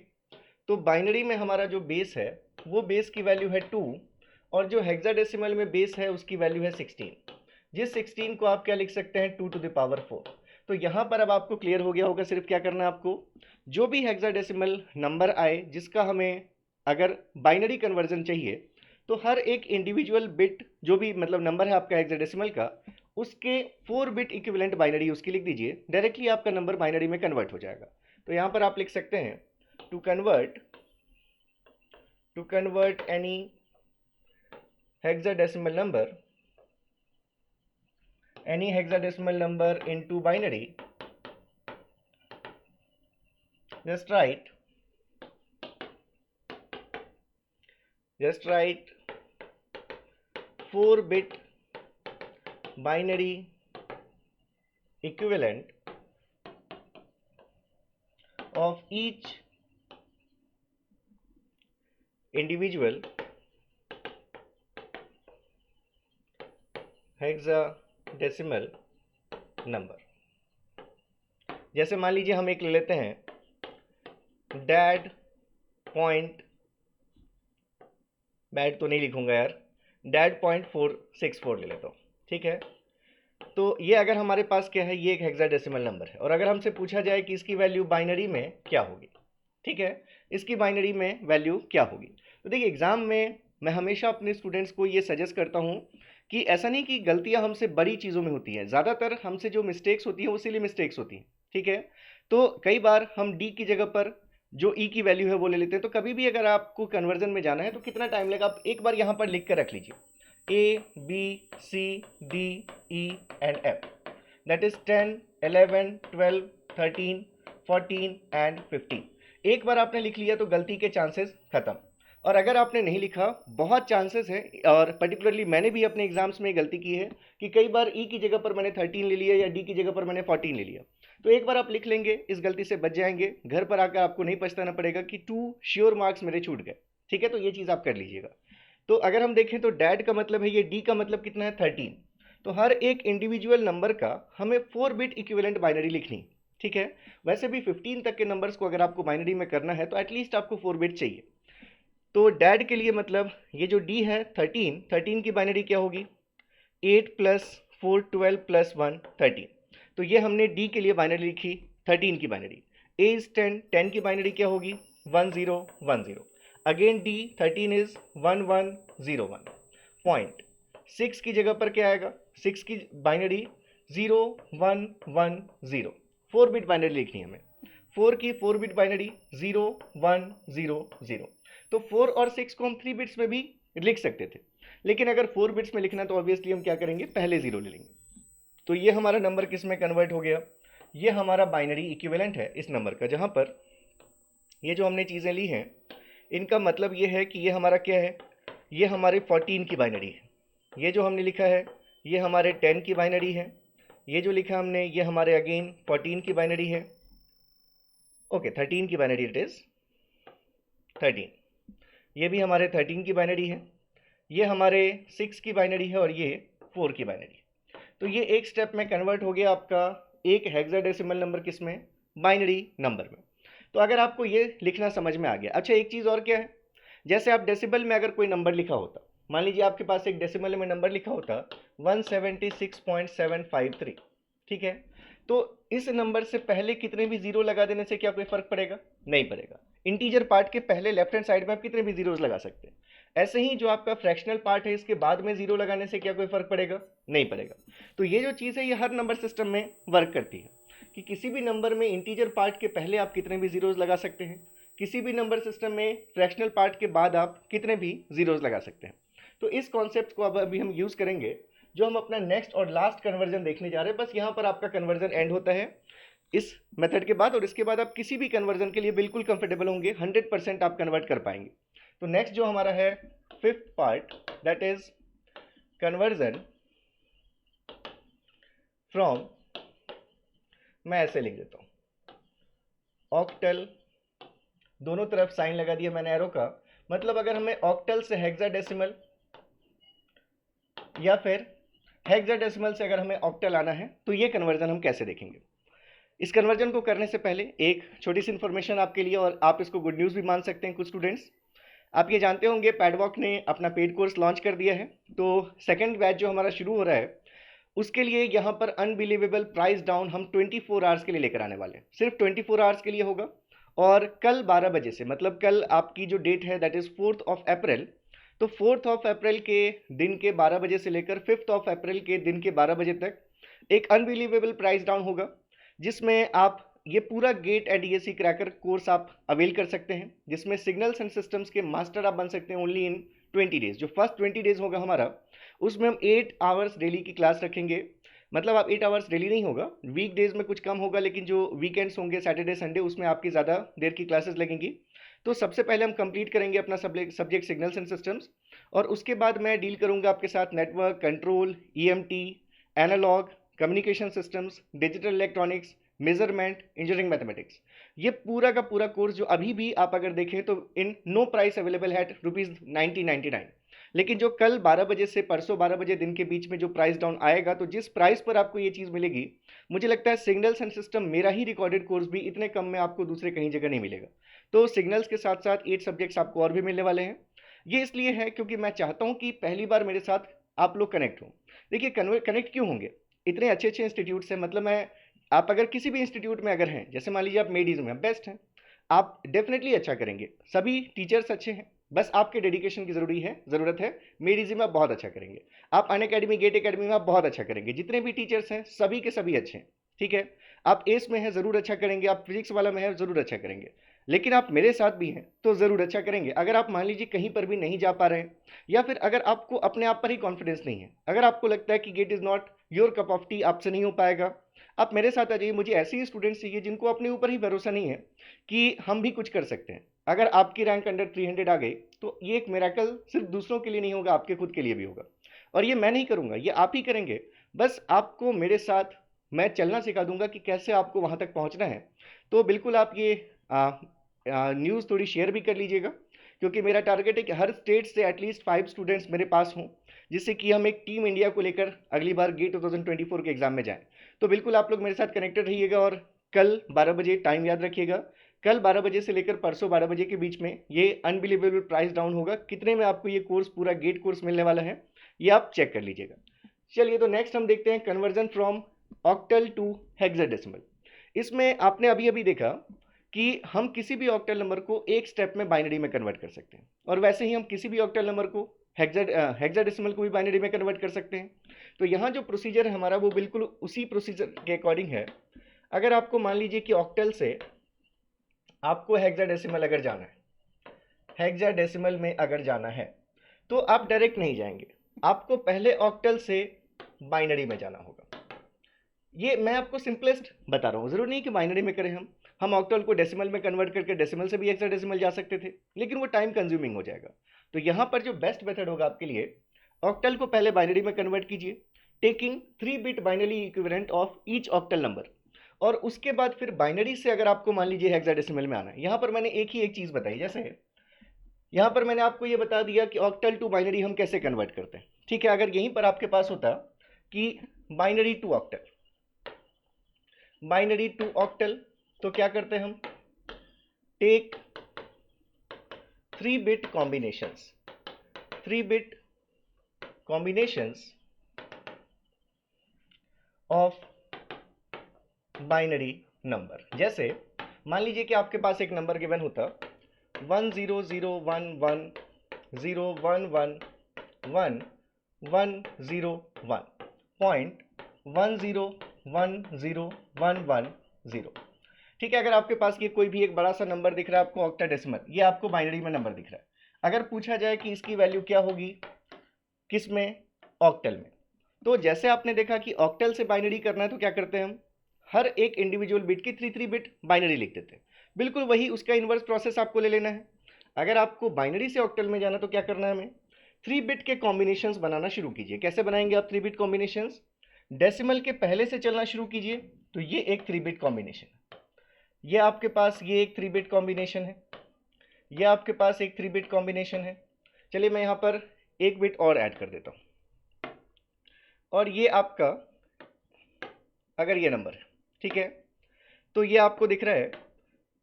तो बाइनरी में हमारा जो बेस है वो बेस की वैल्यू है 2 और जो हेक्साडेसिमल में बेस है उसकी वैल्यू है 16, जिस 16 को आप क्या लिख सकते हैं 2 टू द पावर 4। तो यहाँ पर अब आपको क्लियर हो गया होगा, सिर्फ क्या करना है आपको, जो भी हेक्साडेसिमल नंबर आए जिसका हमें अगर बाइनरी कन्वर्जन चाहिए तो हर एक इंडिविजुअल बिट जो भी मतलब नंबर है आपका हेक्साडेसिमल का, उसके 4 बिट इक्विवेलेंट बाइनरी उसकी लिख दीजिए, डायरेक्टली आपका नंबर बाइनरी में कन्वर्ट हो जाएगा। तो यहाँ पर आप लिख सकते हैं to convert any hexadecimal number into binary, just write 4 bit binary equivalent of each individual hexadecimal number. जैसे मान लीजिए हम एक ले लेते हैं बैड तो नहीं लिखूंगा यार, डैड .464 ले लेता हूँ, ठीक है। तो ये अगर हमारे पास क्या है, ये एक हेक्साडेसिमल नंबर है और अगर हमसे पूछा जाए कि इसकी वैल्यू बाइनरी में क्या होगी, ठीक है, इसकी बाइनरी में वैल्यू क्या होगी, तो देखिए एग्जाम में मैं हमेशा अपने स्टूडेंट्स को ये सजेस्ट करता हूँ कि ऐसा नहीं कि गलतियाँ हमसे बड़ी चीज़ों में होती हैं, ज़्यादातर हमसे जो मिस्टेक्स होती हैं वो इसीलिए मिस्टेक्स होती हैं, ठीक है। तो कई बार हम डी की जगह पर जो ई की वैल्यू है वो ले लेते हैं। तो कभी भी अगर आपको कन्वर्जन में जाना है तो कितना टाइम लगेगा, आप एक बार यहाँ पर लिख कर रख लीजिए, A B C D E and F, that is 10 11 12 13 14 and 15। एक बार आपने लिख लिया तो गलती के चांसेस खत्म। और अगर आपने नहीं लिखा, बहुत चांसेस है, और पर्टिकुलरली मैंने भी अपने एग्जाम्स में गलती की है कि कई बार ई की जगह पर मैंने 13 ले लिया या डी की जगह पर मैंने 14 ले लिया। तो एक बार आप लिख लेंगे, इस गलती से बच जाएंगे, घर पर आकर आपको नहीं पछताना पड़ेगा कि 2 श्योर मार्क्स मेरे छूट गए, ठीक है। तो ये चीज़ आप कर लीजिएगा। तो अगर हम देखें तो डैड का मतलब है ये, डी का मतलब कितना है 13। तो हर एक इंडिविजुअल नंबर का हमें 4 बिट इक्विवेलेंट बाइनरी लिखनी, ठीक है। वैसे भी 15 तक के नंबर्स को अगर आपको बाइनरी में करना है तो एटलीस्ट आपको 4 बिट चाहिए। तो डैड के लिए मतलब ये जो डी है 13 की बाइनरी क्या होगी, 8 + 4 12 + 1 13। तो ये हमने डी के लिए बाइनरी लिखी 13 की बाइनरी। ए इज 10 की बाइनरी क्या होगी 1 0 1 0। Again D 13 is 1 1 0 1 point. 6 की जगह पर क्या आएगा, 6 की बाइनरी 0 1 1 0, 4 बिट बाइनरी लिखनी है हमें। 4 की 4 बिट बाइनरी 0 1 0 0। तो 4 और 6 को हम 3 बिट्स में भी लिख सकते थे, लेकिन अगर 4 बिट्स में लिखना तो ऑब्वियसली हम क्या करेंगे, पहले 0 ले लेंगे। तो ये हमारा नंबर किस में कन्वर्ट हो गया, ये हमारा बाइनरी इक्विवेलेंट है इस नंबर का, जहाँ पर ये जो हमने चीज़ें ली हैं इनका मतलब ये है कि ये हमारा क्या है, ये हमारे 14 की बाइनरी है। ये जो हमने लिखा है ये हमारे 10 की बाइनरी है। ये जो लिखा हमने ये हमारे अगेन 14 की बाइनरी है। ओके 13 की बाइनरी, इट इज़ 13। ये भी हमारे 13 की बाइनरी है। ये हमारे 6 की बाइनरी है और ये 4 की बाइनरी। तो ये एक स्टेप में कन्वर्ट हो गया आपका एक हेक्साडेसिमल नंबर किस में, बाइनरी नंबर में। तो अगर आपको ये लिखना समझ में आ गया। अच्छा एक चीज़ और क्या है, जैसे आप डेसिबल में अगर कोई नंबर लिखा होता, मान लीजिए आपके पास एक डेसिमल में नंबर लिखा होता 176.753, ठीक है। तो इस नंबर से पहले कितने भी जीरो लगा देने से क्या कोई फर्क पड़ेगा, नहीं पड़ेगा। इंटीजर पार्ट के पहले लेफ्ट हैंड साइड में आप कितने भी जीरोस लगा सकते हैं। ऐसे ही जो आपका फ्रैक्शनल पार्ट है इसके बाद में जीरो लगाने से क्या कोई फर्क पड़ेगा, नहीं पड़ेगा। तो ये जो चीज़ है ये हर नंबर सिस्टम में वर्क करती है कि किसी भी नंबर में इंटीजर पार्ट के पहले आप कितने भी जीरोस लगा सकते हैं, किसी भी नंबर सिस्टम में फ्रैक्शनल पार्ट के बाद आप कितने भी जीरोस लगा सकते हैं। तो इस कॉन्सेप्ट को अब अभी हम यूज़ करेंगे जो हम अपना नेक्स्ट और लास्ट कन्वर्जन देखने जा रहे हैं। बस यहाँ पर आपका कन्वर्जन एंड होता है इस मेथड के बाद, और इसके बाद आप किसी भी कन्वर्जन के लिए बिल्कुल कंफर्टेबल होंगे, 100% आप कन्वर्ट कर पाएंगे। तो नेक्स्ट जो हमारा है 5th part, that is conversion from, मैं ऐसे लिख देता हूँ ऑक्टल, दोनों तरफ साइन लगा दिया मैंने एरो का, मतलब अगर हमें ऑक्टल से हेक्साडेसिमल या फिर हेक्साडेसिमल से अगर हमें ऑक्टल आना है तो ये कन्वर्जन हम कैसे देखेंगे। इस कन्वर्जन को करने से पहले एक छोटी सी इन्फॉर्मेशन आपके लिए, और आप इसको गुड न्यूज़ भी मान सकते हैं कुछ स्टूडेंट्स। आप ये जानते होंगे पैडवॉक ने अपना पेड कोर्स लॉन्च कर दिया है। तो सेकंड बैच जो हमारा शुरू हो रहा है उसके लिए यहाँ पर अनबिलीवेबल प्राइस डाउन हम 24 आवर्स के लिए लेकर आने वाले हैं। सिर्फ 24 आवर्स के लिए होगा, और कल 12 बजे से, मतलब कल आपकी जो डेट है दैट इज़ 4 अप्रैल, तो 4 अप्रैल के दिन के 12 बजे से लेकर 5 अप्रैल के दिन के 12 बजे तक एक अनबिलीवेबल प्राइस डाउन होगा, जिसमें आप ये पूरा GATE and DSC cracker course आप अवेल कर सकते हैं, जिसमें सिग्नल्स एंड सिस्टम्स के मास्टर आप बन सकते हैं ओनली इन 20 डेज। जो फर्स्ट 20 डेज होगा हमारा उसमें हम 8 आवर्स डेली की क्लास रखेंगे। मतलब आप 8 आवर्स डेली नहीं होगा, वीक डेज में कुछ कम होगा, लेकिन जो वीकेंड्स होंगे सैटरडे संडे उसमें आपकी ज़्यादा देर की क्लासेस लगेंगी। तो सबसे पहले हम कंप्लीट करेंगे अपना सब्जेक्ट सिग्नल्स एंड सिस्टम्स, और उसके बाद मैं डील करूंगा आपके साथ network, control, EMT, analog, communication systems, digital electronics, measurement, engineering mathematics. ये पूरा का पूरा कोर्स जो अभी भी आप अगर देखें तो इन नो प्राइस अवेलेबल है ₹1999, लेकिन जो कल 12 बजे से परसों 12 बजे दिन के बीच में जो प्राइस डाउन आएगा, तो जिस प्राइस पर आपको ये चीज़ मिलेगी, मुझे लगता है सिग्नल्स एंड सिस्टम मेरा ही रिकॉर्डेड कोर्स भी इतने कम में आपको दूसरे कहीं जगह नहीं मिलेगा। तो सिग्नल्स के साथ साथ 8 सब्जेक्ट्स आपको और भी मिलने वाले हैं। ये इसलिए है क्योंकि मैं चाहता हूँ कि पहली बार मेरे साथ आप लोग कनेक्ट हों। देखिए कनेक्ट क्यों होंगे, इतने अच्छे अच्छे इंस्टीट्यूट्स हैं, मतलब मैं, आप अगर किसी भी इंस्टीट्यूट में अगर हैं, जैसे मान लीजिए आप मेडीज में बेस्ट हैं, आप डेफिनेटली अच्छा करेंगे, सभी टीचर्स अच्छे हैं, बस आपके डेडिकेशन की ज़रूरत है। मेडिजी में आप बहुत अच्छा करेंगे, आप अनअकैडमी गेट अकेडमी में आप बहुत अच्छा करेंगे, जितने भी टीचर्स हैं सभी के सभी अच्छे हैं, ठीक है। आप एस में हैं ज़रूर अच्छा करेंगे, आप फिजिक्स वाला में हैं ज़रूर अच्छा करेंगे, लेकिन आप मेरे साथ भी हैं तो ज़रूर अच्छा करेंगे। अगर आप मान लीजिए कहीं पर भी नहीं जा पा रहे हैं, या फिर अगर आपको अपने आप पर ही कॉन्फिडेंस नहीं है, अगर आपको लगता है कि GATE is not your cup of tea, आपसे नहीं हो पाएगा, आप मेरे साथ आ जाइए। मुझे ऐसे ही स्टूडेंट्स चाहिए जिनको अपने ऊपर ही भरोसा नहीं है कि हम भी कुछ कर सकते हैं। अगर आपकी रैंक अंडर 300 आ गई तो ये एक मिरेकल सिर्फ दूसरों के लिए नहीं होगा, आपके खुद के लिए भी होगा। और ये मैं नहीं करूँगा, ये आप ही करेंगे। बस आपको मेरे साथ मैं चलना सिखा दूंगा कि कैसे आपको वहाँ तक पहुँचना है। तो बिल्कुल आप ये न्यूज़ थोड़ी शेयर भी कर लीजिएगा, क्योंकि मेरा टारगेट है कि हर स्टेट से एटलीस्ट 5 स्टूडेंट्स मेरे पास हों, जिससे कि हम एक टीम इंडिया को लेकर अगली बार गेट 2024 के एग्ज़ाम में जाएं। तो बिल्कुल आप लोग मेरे साथ कनेक्टेड रहिएगा, और कल 12 बजे टाइम याद रखिएगा, कल 12 बजे से लेकर परसों 12 बजे के बीच में ये अनबिलीवेबल प्राइस डाउन होगा। कितने में आपको ये कोर्स, पूरा गेट कोर्स मिलने वाला है, ये आप चेक कर लीजिएगा। चलिए, तो नेक्स्ट हम देखते हैं conversion from octal to hexadecimal. इसमें आपने अभी अभी देखा कि हम किसी भी ऑक्टल नंबर को एक स्टेप में बाइनरी में कन्वर्ट कर सकते हैं, और वैसे ही हम किसी भी ऑक्टल नंबर को हेक्साडेसिमल को भी बाइनरी में कन्वर्ट कर सकते हैं। तो यहाँ जो प्रोसीजर है हमारा वो बिल्कुल उसी प्रोसीजर के अकॉर्डिंग है। अगर आपको मान लीजिए कि ऑक्टल से आपको हेक्साडेसिमल अगर जाना है, हेक्साडेसिमल में अगर जाना है, तो आप डायरेक्ट नहीं जाएंगे, आपको पहले ऑक्टल से बाइनरी में जाना होगा। ये मैं आपको सिंपलेस्ट बता रहा हूँ, जरूरी नहीं कि बाइनरी में करें। हम ऑक्टल को डेसिमल में कन्वर्ट करके डेसिमल से भी हेक्साडेसिमल जा सकते थे, लेकिन वो टाइम कंज्यूमिंग हो जाएगा। तो यहाँ पर जो बेस्ट मेथड होगा आपके लिए, ऑक्टल को पहले बाइनरी में कन्वर्ट कीजिए, taking 3 bit binary equivalent of each octal number, और उसके बाद फिर बाइनरी से अगर आपको मान लीजिए हेक्साडेसिमल में आना है। यहाँ पर मैंने एक चीज़ बताई, जैसे यहाँ पर मैंने आपको ये बता दिया कि ऑक्टल टू बाइनरी हम कैसे कन्वर्ट करते हैं, ठीक है। अगर यहीं पर आपके पास होता कि binary to octal, binary to octal, तो क्या करते हैं हम, take 3 bit combinations, 3 bit combinations of binary number. जैसे मान लीजिए कि आपके पास एक नंबर गिवन होता 1001111110101010110, ठीक है। अगर आपके पास ये कोई भी एक बड़ा सा नंबर दिख रहा है आपको ऑक्टाडेसिमल, ये आपको बाइनरी में नंबर दिख रहा है, अगर पूछा जाए कि इसकी वैल्यू क्या होगी, किस में, ऑक्टल में, तो जैसे आपने देखा कि ऑक्टल से बाइनरी करना है तो क्या करते हैं हम, हर एक इंडिविजुअल बिट की 3 बिट बाइनरी लिख देते हैं। बिल्कुल वही उसका इन्वर्स प्रोसेस आपको ले लेना है। अगर आपको बाइनरी से ऑक्टल में जाना तो क्या करना है हमें, 3 बिट के कॉम्बिनेशंस बनाना शुरू कीजिए। कैसे बनाएंगे आप 3 बिट कॉम्बिनेशंस, डेसिमल के पहले से चलना शुरू कीजिए। तो ये एक 3 बिट कॉम्बिनेशन है, ये आपके पास ये एक 3 बिट कॉम्बिनेशन है, ये आपके पास एक 3 बिट कॉम्बिनेशन है। चलिए मैं यहाँ पर एक बिट और ऐड कर देता हूँ, और ये आपका अगर ये नंबर है, ठीक है, तो ये आपको दिख रहा है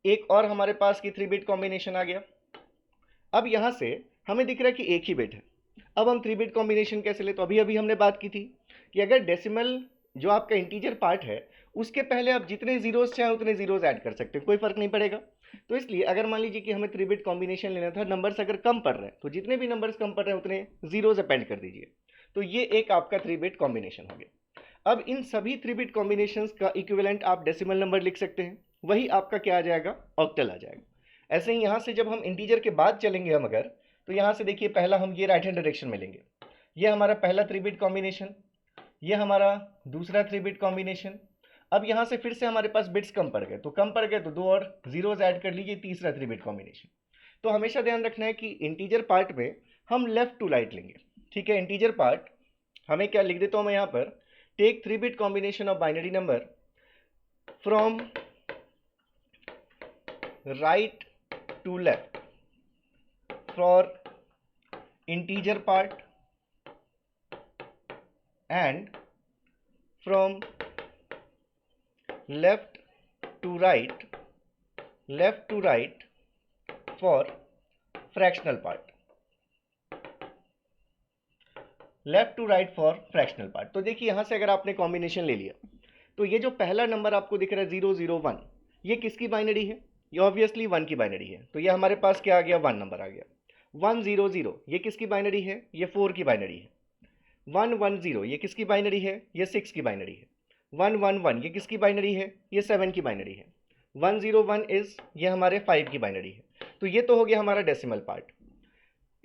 एक और हमारे पास की 3 बिट कॉम्बिनेशन आ गया। अब यहाँ से हमें दिख रहा है कि एक ही बिट है। अब हम 3 बिट कॉम्बिनेशन कैसे ले, तो अभी अभी हमने बात की थी कि अगर डेसिमल जो आपका इंटीजर पार्ट है उसके पहले आप जितने जीरोस चाहें उतने जीरोस ऐड कर सकते हैं, कोई फर्क नहीं पड़ेगा। तो इसलिए अगर मान लीजिए कि हमें 3 बिट कॉम्बिनेशन लेना था, नंबर्स अगर कम पड़ रहे हैं तो जितने भी नंबर्स कम पड़ रहे हैं उतने जीरोस अपेंड कर दीजिए। तो ये एक आपका 3 बिट कॉम्बिनेशन हो गया। अब इन सभी 3 बिट कॉम्बिनेशंस का इक्विवेलेंट आप डेसिमल नंबर लिख सकते हैं, वही आपका क्या आ जाएगा, ऑक्टल आ जाएगा। ऐसे ही यहाँ से जब हम इंटीजर के बाद चलेंगे हम अगर, तो यहाँ से देखिए पहला हम ये राइट हैंड डायरेक्शन में लेंगे, ये हमारा पहला 3 बिट कॉम्बिनेशन, ये हमारा दूसरा 3 बिट कॉम्बिनेशन। अब यहाँ से फिर से हमारे पास बिट्स कम पड़ गए, तो कम पड़ गए तो 2 और जीरोस ऐड कर लीजिए, तीसरा 3 बिट कॉम्बिनेशन। तो हमेशा ध्यान रखना है कि इंटीजर पार्ट में हम लेफ्ट टू राइट लेंगे, ठीक है। इंटीजर पार्ट हमें क्या लिख देता हूँ मैं यहाँ पर, take 3 bit combination of binary number from right to left for integer part and from left to right for fractional part, left to right for fractional part. तो देखिए यहाँ से अगर आपने कॉम्बिनेशन ले लिया तो ये जो पहला नंबर आपको दिख रहा है 001, ये किसकी बाइनरी है, ये ऑब्वियसली 1 की बाइनरी है। तो ये हमारे पास क्या आ गया, 1 नंबर आ गया। 100 ये किसकी बाइनरी है? ये 4 की बाइनरी है। 110 ये किसकी बाइनरी है? ये 6 की बाइनरी है। 111 ये किसकी बाइनरी है? ये 7 की बाइनरी है। 101 इज ये हमारे 5 की बाइनरी है। तो ये तो हो गया हमारा डेसिमल पार्ट।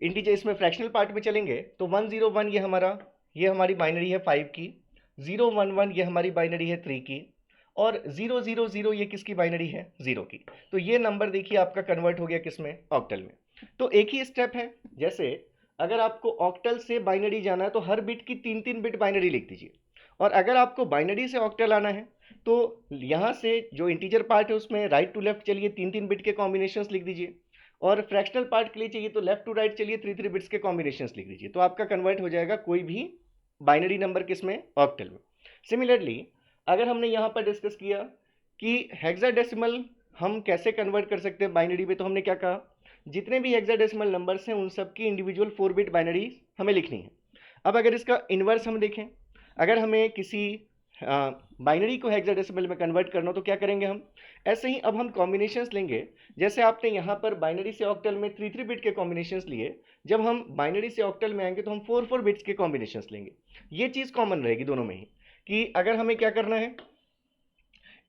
इंटीजर इसमें फ्रैक्शनल पार्ट में चलेंगे तो 101 ये हमारी बाइनरी है 5 की। 011 ये हमारी बाइनरी है 3 की। और 000 ये किसकी बाइनरी है? 0 की। तो ये नंबर देखिए आपका कन्वर्ट हो गया किसमें? ऑक्टल में। तो एक ही स्टेप है। जैसे अगर आपको ऑक्टल से बाइनरी जाना है तो हर बिट की 3-3 बिट बाइनरी लिख दीजिए। और अगर आपको बाइनरी से ऑक्टल आना है तो यहाँ से जो इंटीजर पार्ट है उसमें राइट टू लेफ्ट चलिए 3-3 बिट के कॉम्बिनेशंस लिख दीजिए। और फ्रैक्शनल पार्ट के लिए चाहिए तो लेफ्ट टू राइट चलिए 3-3 बिट्स के कॉम्बिनेशंस लिख दीजिए। तो आपका कन्वर्ट हो जाएगा कोई भी बाइनरी नंबर किसमें? ऑक्टल में। सिमिलरली अगर हमने यहाँ पर डिस्कस किया कि हेक्साडेसिमल हम कैसे कन्वर्ट कर सकते हैं बाइनरी में, तो हमने क्या कहा? जितने भी हेक्साडेसिमल नंबर्स हैं उन सब की इंडिविजुअल 4 बिट बाइनरी हमें लिखनी है। अब अगर इसका इन्वर्स हम देखें, अगर हमें किसी बाइनरी को हेक्साडेसिमल में कन्वर्ट करना हो तो क्या करेंगे हम? ऐसे ही अब हम कॉम्बिनेशंस लेंगे। जैसे आपने यहाँ पर बाइनरी से ऑक्टल में 3-3 बिट के कॉम्बिनेशंस लिए, जब हम बाइनरी से ऑक्टल में आएंगे तो हम 4-4 बिट्स के कॉम्बिनेशंस लेंगे। ये चीज़ कॉमन रहेगी दोनों में ही कि अगर हमें क्या करना है,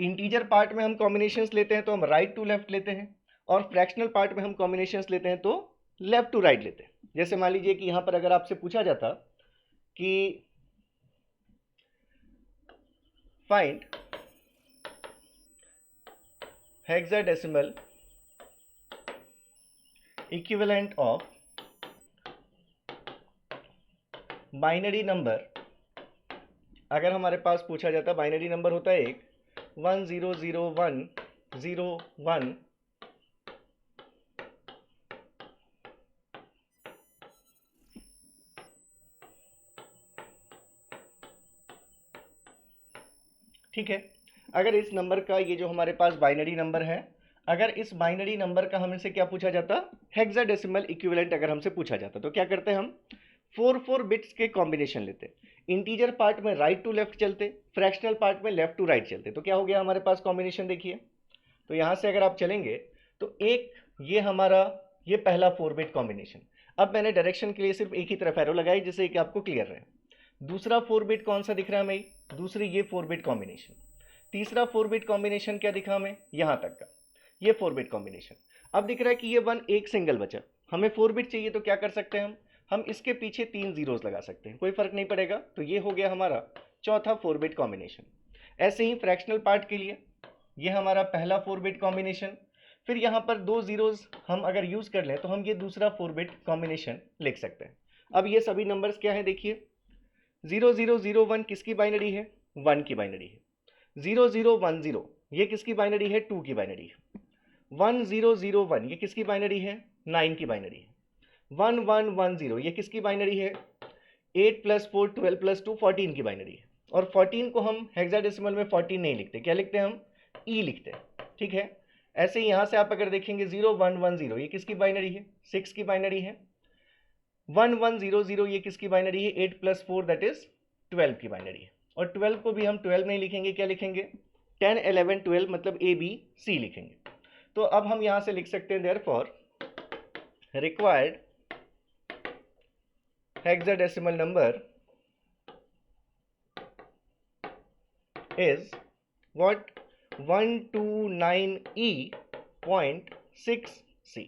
इंटीजर पार्ट में हम कॉम्बिनेशंस लेते हैं तो हम राइट टू लेफ्ट लेते हैं, और फ्रैक्शनल पार्ट में हम कॉम्बिनेशंस लेते हैं तो लेफ्ट टू राइट लेते हैं। जैसे मान लीजिए कि यहाँ पर अगर आपसे पूछा जाता कि find hexadecimal equivalent of binary number, अगर हमारे पास पूछा जाता बाइनरी नंबर होता है एक 100101, ठीक है। अगर इस नंबर का ये जो हमारे पास बाइनरी नंबर है, अगर इस बाइनरी नंबर का हमसे क्या पूछा जाता? हेक्साडेसिमल इक्विवेलेंट अगर हमसे पूछा जाता तो क्या करते हम? 4-4 बिट्स के कॉम्बिनेशन लेते। इंटीजर पार्ट में राइट टू लेफ्ट चलते, फ्रैक्शनल पार्ट में लेफ्ट टू राइट चलते। तो क्या हो गया हमारे पास कॉम्बिनेशन? देखिए तो यहाँ से अगर आप चलेंगे तो एक ये हमारा ये पहला 4 बिट कॉम्बिनेशन। अब मैंने डायरेक्शन के लिए सिर्फ एक ही तरफ एरो लगाई जिससे कि आपको क्लियर रहे। दूसरा 4 बिट कौन सा दिख रहा है हमें? दूसरी ये 4 बिट कॉम्बिनेशन। तीसरा 4 बिट कॉम्बिनेशन क्या दिखा हमें? यहाँ तक का ये 4 बिट कॉम्बिनेशन। अब दिख रहा है कि ये 1 एक सिंगल बचा, हमें 4 बिट चाहिए तो क्या कर सकते हैं हम इसके पीछे 3 जीरोस लगा सकते हैं, कोई फर्क नहीं पड़ेगा। तो ये हो गया हमारा चौथा 4 बिट कॉम्बिनेशन। ऐसे ही फ्रैक्शनल पार्ट के लिए ये हमारा पहला 4 बिट कॉम्बिनेशन, फिर यहाँ पर 2 जीरोस हम अगर यूज कर लें तो हम ये दूसरा 4 बिट कॉम्बिनेशन लिख सकते हैं। अब ये सभी नंबर्स क्या है? देखिए 0001 किसकी बाइनरी है? 1 की बाइनरी है। 0010 ये किसकी बाइनरी है? 2 की बाइनरी है। 1001 ये किसकी बाइनरी है? 9 की बाइनरी है। 1110 ये किसकी बाइनरी है? 8 + 4 12 + 2 14 की बाइनरी है। और 14 को हम हेक्साडेसिमल में 14 नहीं लिखते, क्या लिखते हैं हम? ई लिखते हैं, ठीक है। ऐसे ही यहाँ से आप अगर देखेंगे 0110 ये किसकी बाइनरी है? 6 की बाइनरी है। 1100 ये किसकी बाइनरी है? 8 + 4 दैट इज 12 की बाइनरी है। और 12 को भी हम 12 नहीं लिखेंगे, क्या लिखेंगे? 10 11 12 मतलब ए बी सी लिखेंगे। तो अब हम यहाँ से लिख सकते हैं therefore required hexadecimal number is what 129E.6c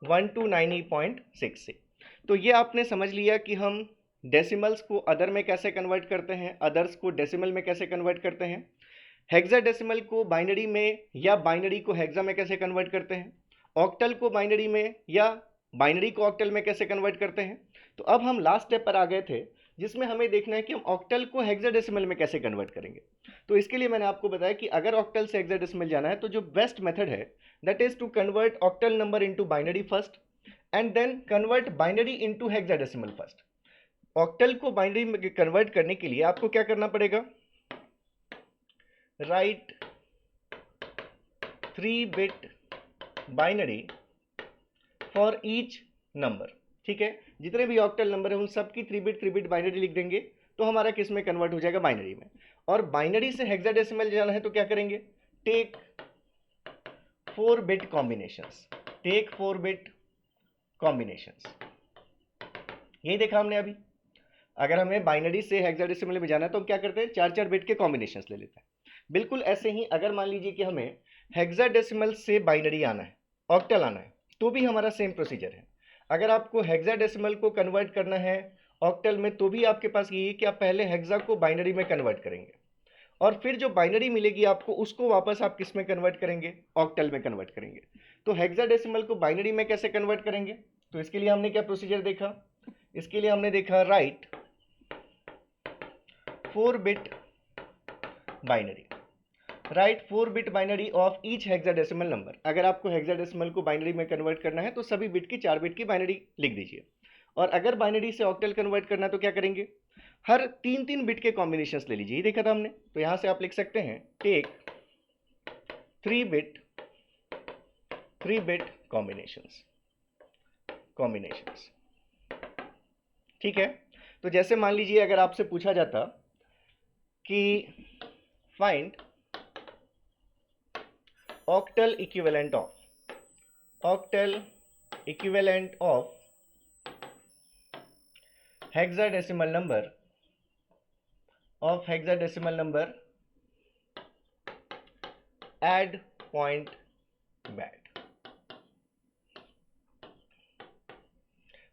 129E.6c। तो ये आपने समझ लिया कि हम डेसिमल्स को अदर में कैसे कन्वर्ट करते हैं, अदर्स को डेसिमल में कैसे कन्वर्ट करते हैं, हेक्साडेसिमल को बाइनरी में या बाइनरी को हेक्सा में कैसे कन्वर्ट करते हैं, ऑक्टल को बाइनरी में या बाइनरी को ऑक्टल में कैसे कन्वर्ट करते हैं। तो अब हम लास्ट स्टेप पर आ गए थे जिसमें हमें देखना है कि हम ऑक्टल को हेक्साडेसिमल में कैसे कन्वर्ट करेंगे। तो इसके लिए मैंने आपको बताया कि अगर ऑक्टल से हेक्साडेसिमल जाना है तो जो बेस्ट मेथड है that is to convert octal number into binary first and then convert binary into hexadecimal first. Octal को बाइनरी में कन्वर्ट करने के लिए आपको क्या करना पड़ेगा? Write 3 bit binary for each number, ठीक है। जितने भी ऑक्टल नंबर है उन सब की 3 बिट बाइनरी लिख देंगे तो हमारा किस में कन्वर्ट हो जाएगा? बाइनरी में। और बाइनरी से हेक्साडेसिमल जाना है तो क्या करेंगे? Take 4 bit combinations, take 4 bit combinations. यही देखा हमने अभी। अगर हमें बाइनरी से हेक्साडेसिमल में जाना है तो हम क्या करते हैं, 4 4 बिट के कॉम्बिनेशंस ले लेते हैं। बिल्कुल ऐसे ही अगर मान लीजिए कि हमें हेक्साडेसिमल से बाइनरी आना है, ऑक्टल आना है, तो भी हमारा सेम प्रोसीजर है। अगर आपको हेक्साडेसिमल को कन्वर्ट करना है ऑक्टल में, तो भी आपके पास यही है कि आप पहले हेक्सा को बाइनरी में कन्वर्ट करेंगे और फिर जो बाइनरी मिलेगी आपको उसको वापस आप किस में कन्वर्ट करेंगे, ऑक्टल में कन्वर्ट करेंगे। तो हेक्साडेसिमल को बाइनरी में कैसे कन्वर्ट करेंगे, तो इसके लिए हमने क्या प्रोसीजर देखा, इसके लिए हमने देखा right 4 bit binary, right 4 bit binary of each hexadecimal number. अगर आपको हेक्साडेसिमल को बाइनरी में कन्वर्ट करना है तो सभी बिट की 4 बिट की बाइनरी लिख दीजिए। और अगर बाइनरी से ऑक्टल कन्वर्ट करना है तो क्या करेंगे, हर 3 3 बिट के कॉम्बिनेशंस ले लीजिए। ये देखा था हमने, तो यहां से आप लिख सकते हैं टेक 3 बिट कॉम्बिनेशंस। ठीक है। तो जैसे मान लीजिए अगर आपसे पूछा जाता कि find octal equivalent of hexadecimal number add point bad।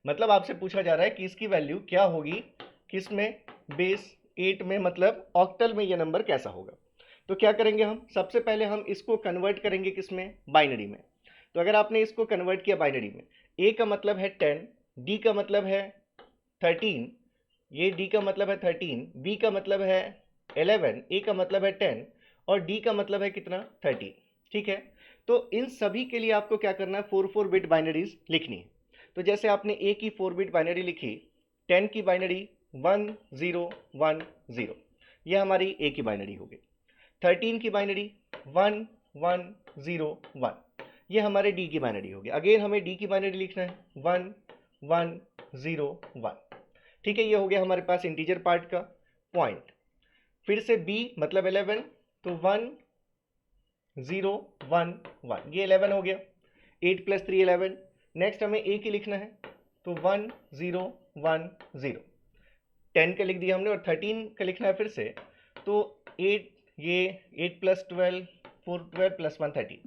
मतलब आपसे पूछा जा रहा है कि इसकी वैल्यू क्या होगी, किस में, बेस 8 में, मतलब ऑक्टल में ये नंबर कैसा होगा। तो क्या करेंगे हम, सबसे पहले हम इसको कन्वर्ट करेंगे किसमें, बाइनरी में। तो अगर आपने इसको कन्वर्ट किया बाइनरी में, a का मतलब है 10, d का मतलब है 13, ये d का मतलब है 13, b का मतलब है 11, a का मतलब है 10 और d का मतलब है कितना, 13। ठीक है। तो इन सभी के लिए आपको क्या करना है, 4 4 बिट बाइनरीज लिखनी है। तो जैसे आपने a की 4 बिट बाइनरी लिखी, 10 की बाइनरी 1 0 1 0, ये हमारी a की बाइनरी हो गई। 13 की बाइनरी 1 1 0 1, ये हमारे d की बाइनरी हो गई। अगेन हमें d की बाइनरी लिखना है 1 1 0 1। ठीक है, ये हो गया हमारे पास इंटीजर पार्ट का पॉइंट। फिर से b मतलब 11, तो 1 0 1 1, ये 11 हो गया। 8 + 3 11। नेक्स्ट हमें a की लिखना है, तो 1 0 1 0, 10 का लिख दिया हमने और 13 का लिखना है फिर से, तो 8, ये 8 + 12 4 12 + 1 13।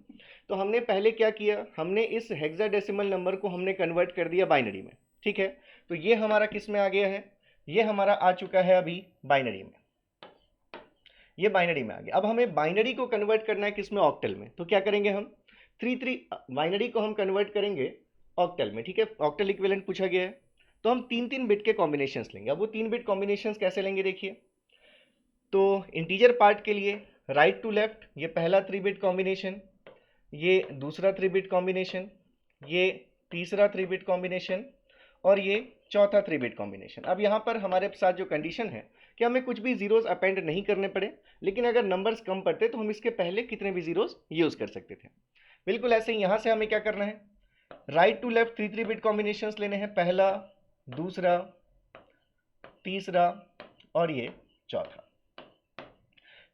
तो हमने पहले क्या किया, हमने इस हेक्साडेसिमल नंबर को हमने कन्वर्ट कर दिया बाइनरी में। ठीक है, तो ये हमारा किस में आ गया है, ये हमारा आ चुका है अभी बाइनरी में, ये बाइनरी में आ गया। अब हमें बाइनरी को कन्वर्ट करना है किस में, ऑक्टल में। तो क्या करेंगे हम, 3 3 बाइनरी को हम कन्वर्ट करेंगे ऑक्टल में। ठीक है, ऑक्टल इक्विवेलेंट पूछा गया है, तो हम 3 3 बिट के कॉम्बिनेशंस लेंगे। अब वो 3 बिट कॉम्बिनेशंस कैसे लेंगे देखिए। तो इंटीजर पार्ट के लिए राइट टू लेफ्ट, ये पहला 3 बिट कॉम्बिनेशन, ये दूसरा 3 बिट कॉम्बिनेशन, ये तीसरा 3 बिट कॉम्बिनेशन और ये चौथा 3 बिट कॉम्बिनेशन। अब यहाँ पर हमारे साथ जो कंडीशन है कि हमें कुछ भी जीरोस अपेंड नहीं करने पड़े, लेकिन अगर नंबर्स कम पड़ते तो हम इसके पहले कितने भी जीरोस यूज कर सकते थे। बिल्कुल ऐसे ही यहाँ से हमें क्या करना है, right to left 3 3 bit combinations लेने हैं, पहला, दूसरा, तीसरा और ये चौथा।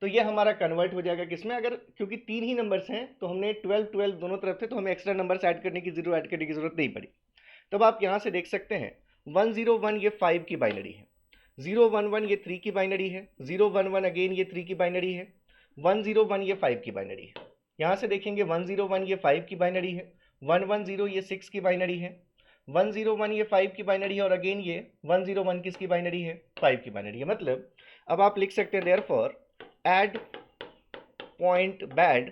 तो ये हमारा कन्वर्ट हो जाएगा किसमें, अगर क्योंकि 3 ही नंबर्स हैं तो हमने 12 12 दोनों तरफ थे, तो हमें एक्स्ट्रा नंबर्स ऐड करने की जरूरत नहीं पड़ी। तब आप यहाँ से देख सकते हैं 1 0 1 ये 5 की बाइनरी है, 0 1 1 ये 3 की बाइनरी है, 0 1 1 अगेन ये 3 की बाइनरी है, 1 0 1 ये 5 की बाइनरी है। यहाँ से देखेंगे 1 0 1 ये 5 की बाइनरी है, 1 1 0 ये 6 की बाइनरी है, 1 0 1 ये 5 की बाइनरी है और अगेन ये 1 0 1 किसकी बाइनरी है, 5 की बाइनरी है। मतलब अब आप लिख सकते हैं therefore add point bad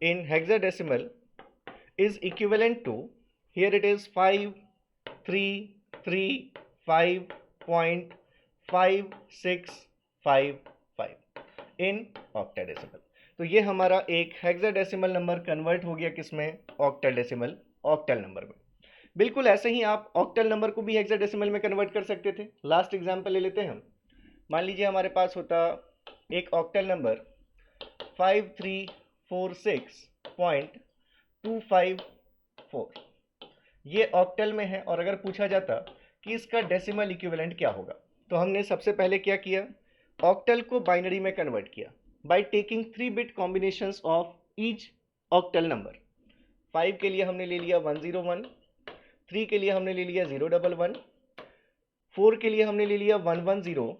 in hexadecimal is equivalent to, here it is 5 3 3 5.5655 in octadecimal। तो ये हमारा एक हेक्साडेसिमल नंबर कन्वर्ट हो गया किसमें, ऑक्टल नंबर में। बिल्कुल ऐसे ही आप ऑक्टल नंबर को भी हेक्साडेसिमल में कन्वर्ट कर सकते थे। लास्ट एग्जांपल ले लेते हैं हम। मान लीजिए हमारे पास होता एक ऑक्टल नंबर 5346.254, ये ऑक्टल में है और अगर पूछा जाता कि इसका डेसिमल इक्विवेलेंट क्या होगा, तो हमने सबसे पहले क्या किया, ऑक्टल को बाइनरी में कन्वर्ट किया by taking 3 bit combinations of each octal number. 5 के लिए हमने ले लिया 101, 3 के लिए हमने ले लिया 011, 4 के लिए हमने ले लिया 110,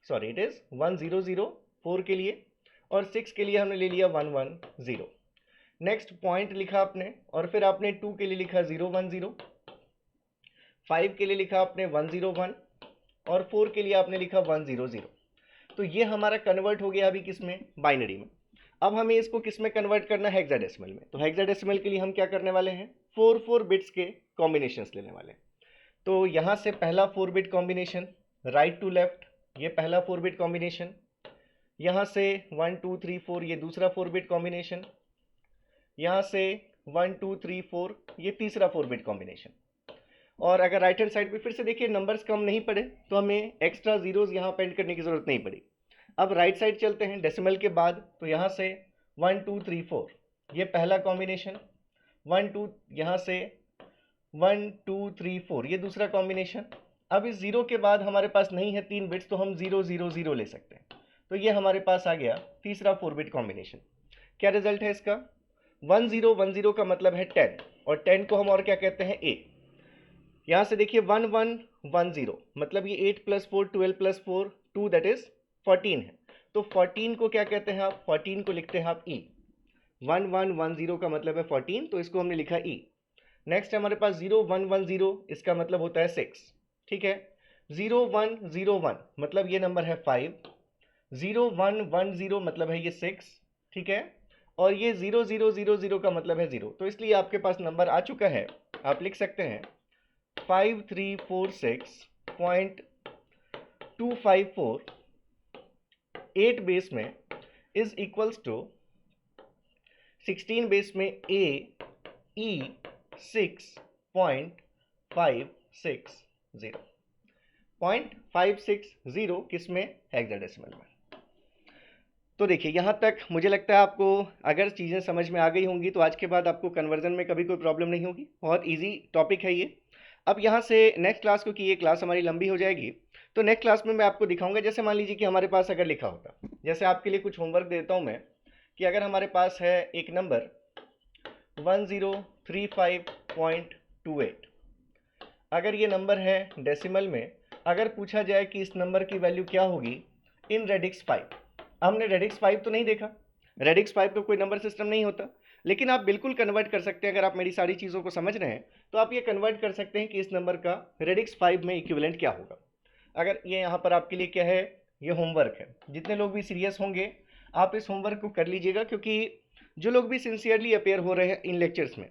सॉरी इट इज 100 4 के लिए, और 6 के लिए हमने ले लिया 110। नेक्स्ट पॉइंट लिखा आपने, और फिर आपने 2 के लिए लिखा 010, 5 के लिए लिखा आपने 101, और 4 के लिए आपने लिखा 100। तो ये हमारा कन्वर्ट हो गया अभी किस में, बाइनरी में। अब हमें इसको किस में कन्वर्ट करना है, हेक्साडेसिमल में। तो हेक्साडेसिमल के लिए हम क्या करने वाले हैं, 4 बिट्स के कॉम्बिनेशंस लेने वाले हैं। तो यहाँ से पहला 4 bit combination right to left, ये पहला 4 बिट कॉम्बिनेशन। यहाँ से 1 2 3 4 ये दूसरा 4 बिट कॉम्बिनेशन। यहाँ से 1 2 3 4 ये तीसरा 4 बिट कॉम्बिनेशन। और अगर राइट हैंड साइड पे फिर से देखिए नंबर्स कम नहीं पड़े तो हमें एक्स्ट्रा जीरोज यहाँ पेंट करने की जरूरत नहीं पड़ी। अब राइट साइड चलते हैं डेसिमल के बाद, तो यहाँ से 1 2 3 4 ये पहला कॉम्बिनेशन, 1 2 यहाँ से 1 2 3 4 ये दूसरा कॉम्बिनेशन। अब इस जीरो के बाद हमारे पास नहीं है 3 बिट्स, तो हम 0 0 0 ले सकते हैं। तो ये हमारे पास आ गया तीसरा 4 बिट कॉम्बिनेशन। क्या रिजल्ट है इसका, 1 0 1 0 का मतलब है 10, और 10 को हम और क्या कहते हैं, ए। यहाँ से देखिए 1 1 1 0 मतलब ये 8 + 4 12 + 4 2 दैट इज 14 है। तो 14 को क्या कहते हैं आप, 14 को लिखते हैं आप ई। 1 1 1 0 का मतलब है 14, तो इसको हमने लिखा ई। नेक्स्ट हमारे पास 0 1 1 0, इसका मतलब होता है 6, ठीक है। 0 1 0 1 मतलब ये नंबर है 5, 0 1 1 0 मतलब है ये 6, ठीक है। और ये 0 0 0 0 का मतलब है 0, तो इसलिए आपके पास नंबर आ चुका है। आप लिख सकते हैं 5346.254 8 बेस में इज इक्वल्स टू 16 बेस में ए ई 6.560 किस में, हेक्साडेसिमल में। तो देखिए यहाँ तक मुझे लगता है आपको अगर चीज़ें समझ में आ गई होंगी तो आज के बाद आपको कन्वर्जन में कभी कोई प्रॉब्लम नहीं होगी। बहुत इजी टॉपिक है ये। अब यहाँ से नेक्स्ट क्लास, क्योंकि ये क्लास हमारी लंबी हो जाएगी, तो नेक्स्ट क्लास में मैं आपको दिखाऊंगा। जैसे मान लीजिए कि हमारे पास अगर लिखा होता, जैसे आपके लिए कुछ होमवर्क देता हूँ मैं, कि अगर हमारे पास है एक नंबर 1035.28, अगर ये नंबर है डेसिमल में, अगर पूछा जाए कि इस नंबर की वैल्यू क्या होगी इन रेडिक्स 5। हमने रेडिक्स 5 तो नहीं देखा, रेडिक्स 5 तो कोई नंबर सिस्टम नहीं होता, लेकिन आप बिल्कुल कन्वर्ट कर सकते हैं। अगर आप मेरी सारी चीज़ों को समझ रहे हैं तो आप ये कन्वर्ट कर सकते हैं कि इस नंबर का रेडिक्स 5 में इक्विवेलेंट क्या होगा। अगर ये यहाँ पर आपके लिए क्या है, ये होमवर्क है। जितने लोग भी सीरियस होंगे आप इस होमवर्क को कर लीजिएगा, क्योंकि जो लोग भी सिंसियरली अपेयर हो रहे हैं इन लेक्चर्स में,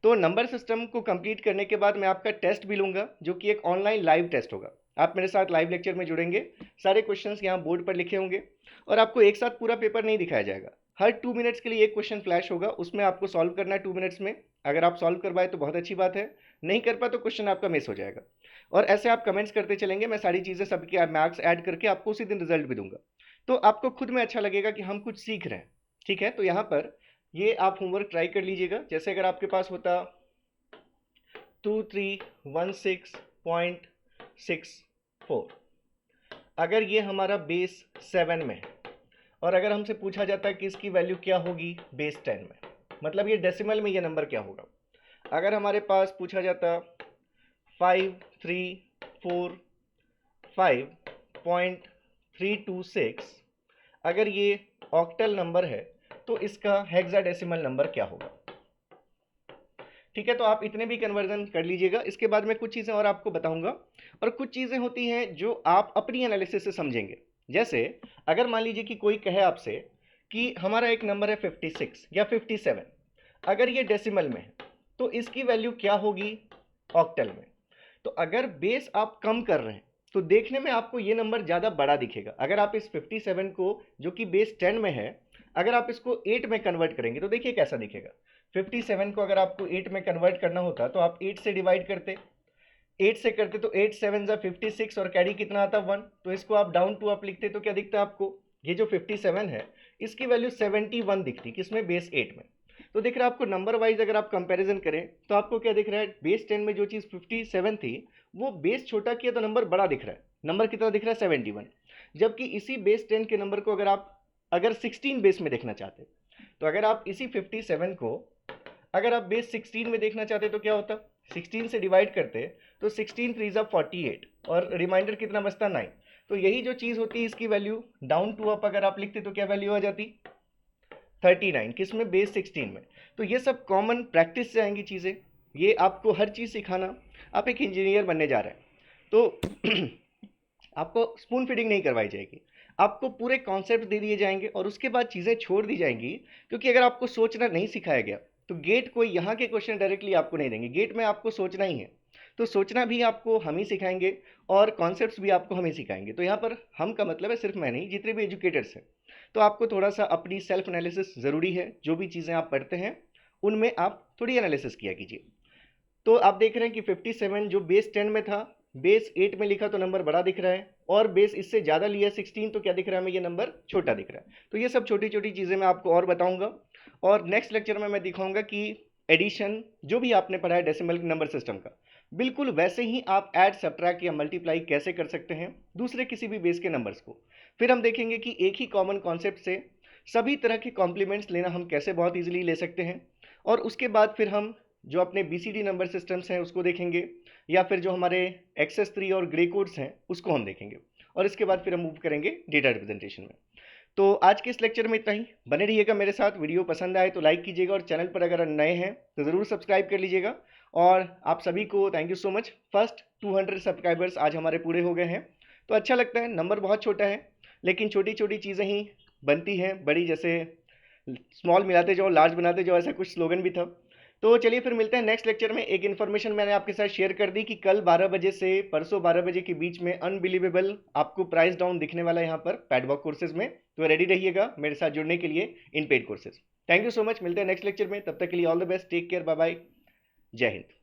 तो नंबर सिस्टम को कंप्लीट करने के बाद मैं आपका टेस्ट भी लूँगा, जो कि एक ऑनलाइन लाइव टेस्ट होगा। आप मेरे साथ लाइव लेक्चर में जुड़ेंगे, सारे क्वेश्चंस यहाँ बोर्ड पर लिखे होंगे, और आपको एक साथ पूरा पेपर नहीं दिखाया जाएगा। हर 2 मिनट्स के लिए एक क्वेश्चन फ्लैश होगा, उसमें आपको सॉल्व करना है 2 मिनट्स में। अगर आप सॉल्व कर पाए तो बहुत अच्छी बात है, नहीं कर पाए तो क्वेश्चन आपका मिस हो जाएगा। और ऐसे आप कमेंट्स करते चलेंगे, मैं सारी चीज़ें सबके मार्क्स ऐड करके आपको उसी दिन रिजल्ट भी दूंगा। तो आपको खुद में अच्छा लगेगा कि हम कुछ सीख रहे हैं, ठीक है। तो यहाँ पर ये आप होमवर्क ट्राई कर लीजिएगा। जैसे अगर आपके पास होता 2316.64, अगर ये हमारा बेस 7 में है, और अगर हमसे पूछा जाता है कि इसकी वैल्यू क्या होगी बेस 10 में, मतलब ये डेसिमल में ये नंबर क्या होगा। अगर हमारे पास पूछा जाता 5345.326, अगर ये ऑक्टल नंबर है तो इसका हेक्साडेसिमल नंबर क्या होगा, ठीक है। तो आप इतने भी कन्वर्जन कर लीजिएगा। इसके बाद मैं कुछ चीज़ें और आपको बताऊंगा, और कुछ चीज़ें होती हैं जो आप अपनी एनालिसिस से समझेंगे। जैसे अगर मान लीजिए कि कोई कहे आपसे कि हमारा एक नंबर है 56 या 57, अगर ये डेसिमल में है तो इसकी वैल्यू क्या होगी ऑक्टल में। तो अगर बेस आप कम कर रहे हैं तो देखने में आपको ये नंबर ज़्यादा बड़ा दिखेगा। अगर आप इस 57 को, जो कि बेस 10 में है, अगर आप इसको 8 में कन्वर्ट करेंगे तो देखिए कैसा दिखेगा। 57 को अगर आपको 8 में कन्वर्ट करना होता तो आप 8 से डिवाइड करते, 8 से करते तो 8 7 जा 56, और कैरी कितना आता 1, तो इसको आप डाउन टू अप लिखते तो क्या दिखता है आपको, ये जो 57 है इसकी वैल्यू 71 दिखती, किसमें, बेस 8 में। तो दिख रहा है आपको नंबर वाइज अगर आप कंपैरिजन करें तो आपको क्या दिख रहा है, बेस 10 में जो चीज़ 57 थी वो बेस छोटा किया तो नंबर बड़ा दिख रहा है। नंबर कितना दिख रहा है, 71। जबकि इसी बेस 10 के नंबर को अगर 16 बेस में देखना चाहते, तो अगर आप इसी 57 को अगर आप बेस 16 में देखना चाहते तो क्या होता, 16 से डिवाइड करते तो 16 3 ज़ा 48 और रिमाइंडर कितना बचता 9। तो यही जो चीज़ होती है इसकी वैल्यू डाउन टू अप अगर आप लिखते तो क्या वैल्यू आ जाती 39, किस में बेस 16 में। तो ये सब कॉमन प्रैक्टिस से आएंगी चीज़ें, ये आपको हर चीज़ सिखाना। आप एक इंजीनियर बनने जा रहे हैं तो आपको स्पून फीडिंग नहीं करवाई जाएगी, आपको पूरे कॉन्सेप्ट दे दिए जाएंगे और उसके बाद चीज़ें छोड़ दी जाएंगी। क्योंकि अगर आपको सोचना नहीं सिखाया गया तो गेट कोई यहाँ के क्वेश्चन डायरेक्टली आपको नहीं देंगे, गेट में आपको सोचना ही है। तो सोचना भी आपको हम ही सिखाएंगे और कॉन्सेप्ट्स भी आपको हम ही सिखाएंगे। तो यहाँ पर हम का मतलब है सिर्फ मैं नहीं, जितने भी एजुकेटर्स हैं। तो आपको थोड़ा सा अपनी सेल्फ एनालिसिस ज़रूरी है, जो भी चीज़ें आप पढ़ते हैं उनमें आप थोड़ी एनालिसिस किया कीजिए। तो आप देख रहे हैं कि 57 जो बेस 10 में था, बेस 8 में लिखा तो नंबर बड़ा दिख रहा है, और बेस इससे ज़्यादा लिया 16 तो क्या दिख रहा है हमें, ये नंबर छोटा दिख रहा है। तो ये सब छोटी छोटी चीज़ें मैं आपको और बताऊंगा, और नेक्स्ट लेक्चर में मैं दिखाऊंगा कि एडिशन जो भी आपने पढ़ा है डेसिमल नंबर सिस्टम का, बिल्कुल वैसे ही आप ऐड सब्ट्रैक्ट या मल्टीप्लाई कैसे कर सकते हैं दूसरे किसी भी बेस के नंबर्स को। फिर हम देखेंगे कि एक ही कॉमन कॉन्सेप्ट से सभी तरह के कॉम्प्लीमेंट्स लेना हम कैसे बहुत ईजिली ले सकते हैं। और उसके बाद फिर हम जो अपने बीसीडी नंबर सिस्टम्स हैं उसको देखेंगे, या फिर जो हमारे एक्सेस 3 और ग्रे कोड्स हैं उसको हम देखेंगे, और इसके बाद फिर हम मूव करेंगे डेटा रिप्रेजेंटेशन में। तो आज के इस लेक्चर में इतना ही, बने रहिएगा मेरे साथ। वीडियो पसंद आए तो लाइक कीजिएगा, और चैनल पर अगर नए हैं तो ज़रूर सब्सक्राइब कर लीजिएगा। और आप सभी को thank you so much, first 200 subscribers आज हमारे पूरे हो गए हैं। तो अच्छा लगता है, नंबर बहुत छोटा है लेकिन छोटी छोटी चीज़ें ही बनती हैं बड़ी, जैसे स्मॉल मिलाते जाओ लार्ज बनाते जाओ, ऐसा कुछ स्लोगन भी था। तो चलिए फिर मिलते हैं नेक्स्ट लेक्चर में। एक इन्फॉर्मेशन मैंने आपके साथ शेयर कर दी कि कल 12 बजे से परसों 12 बजे के बीच में अनबिलीवेबल आपको प्राइस डाउन दिखने वाला है यहाँ पर पैडवॉक कोर्सेज में। तो रेडी रहिएगा मेरे साथ जुड़ने के लिए इन paid courses. Thank you so much, मिलते हैं नेक्स्ट लेक्चर में, तब तक के लिए all the best, take care, bye bye, जय हिंद।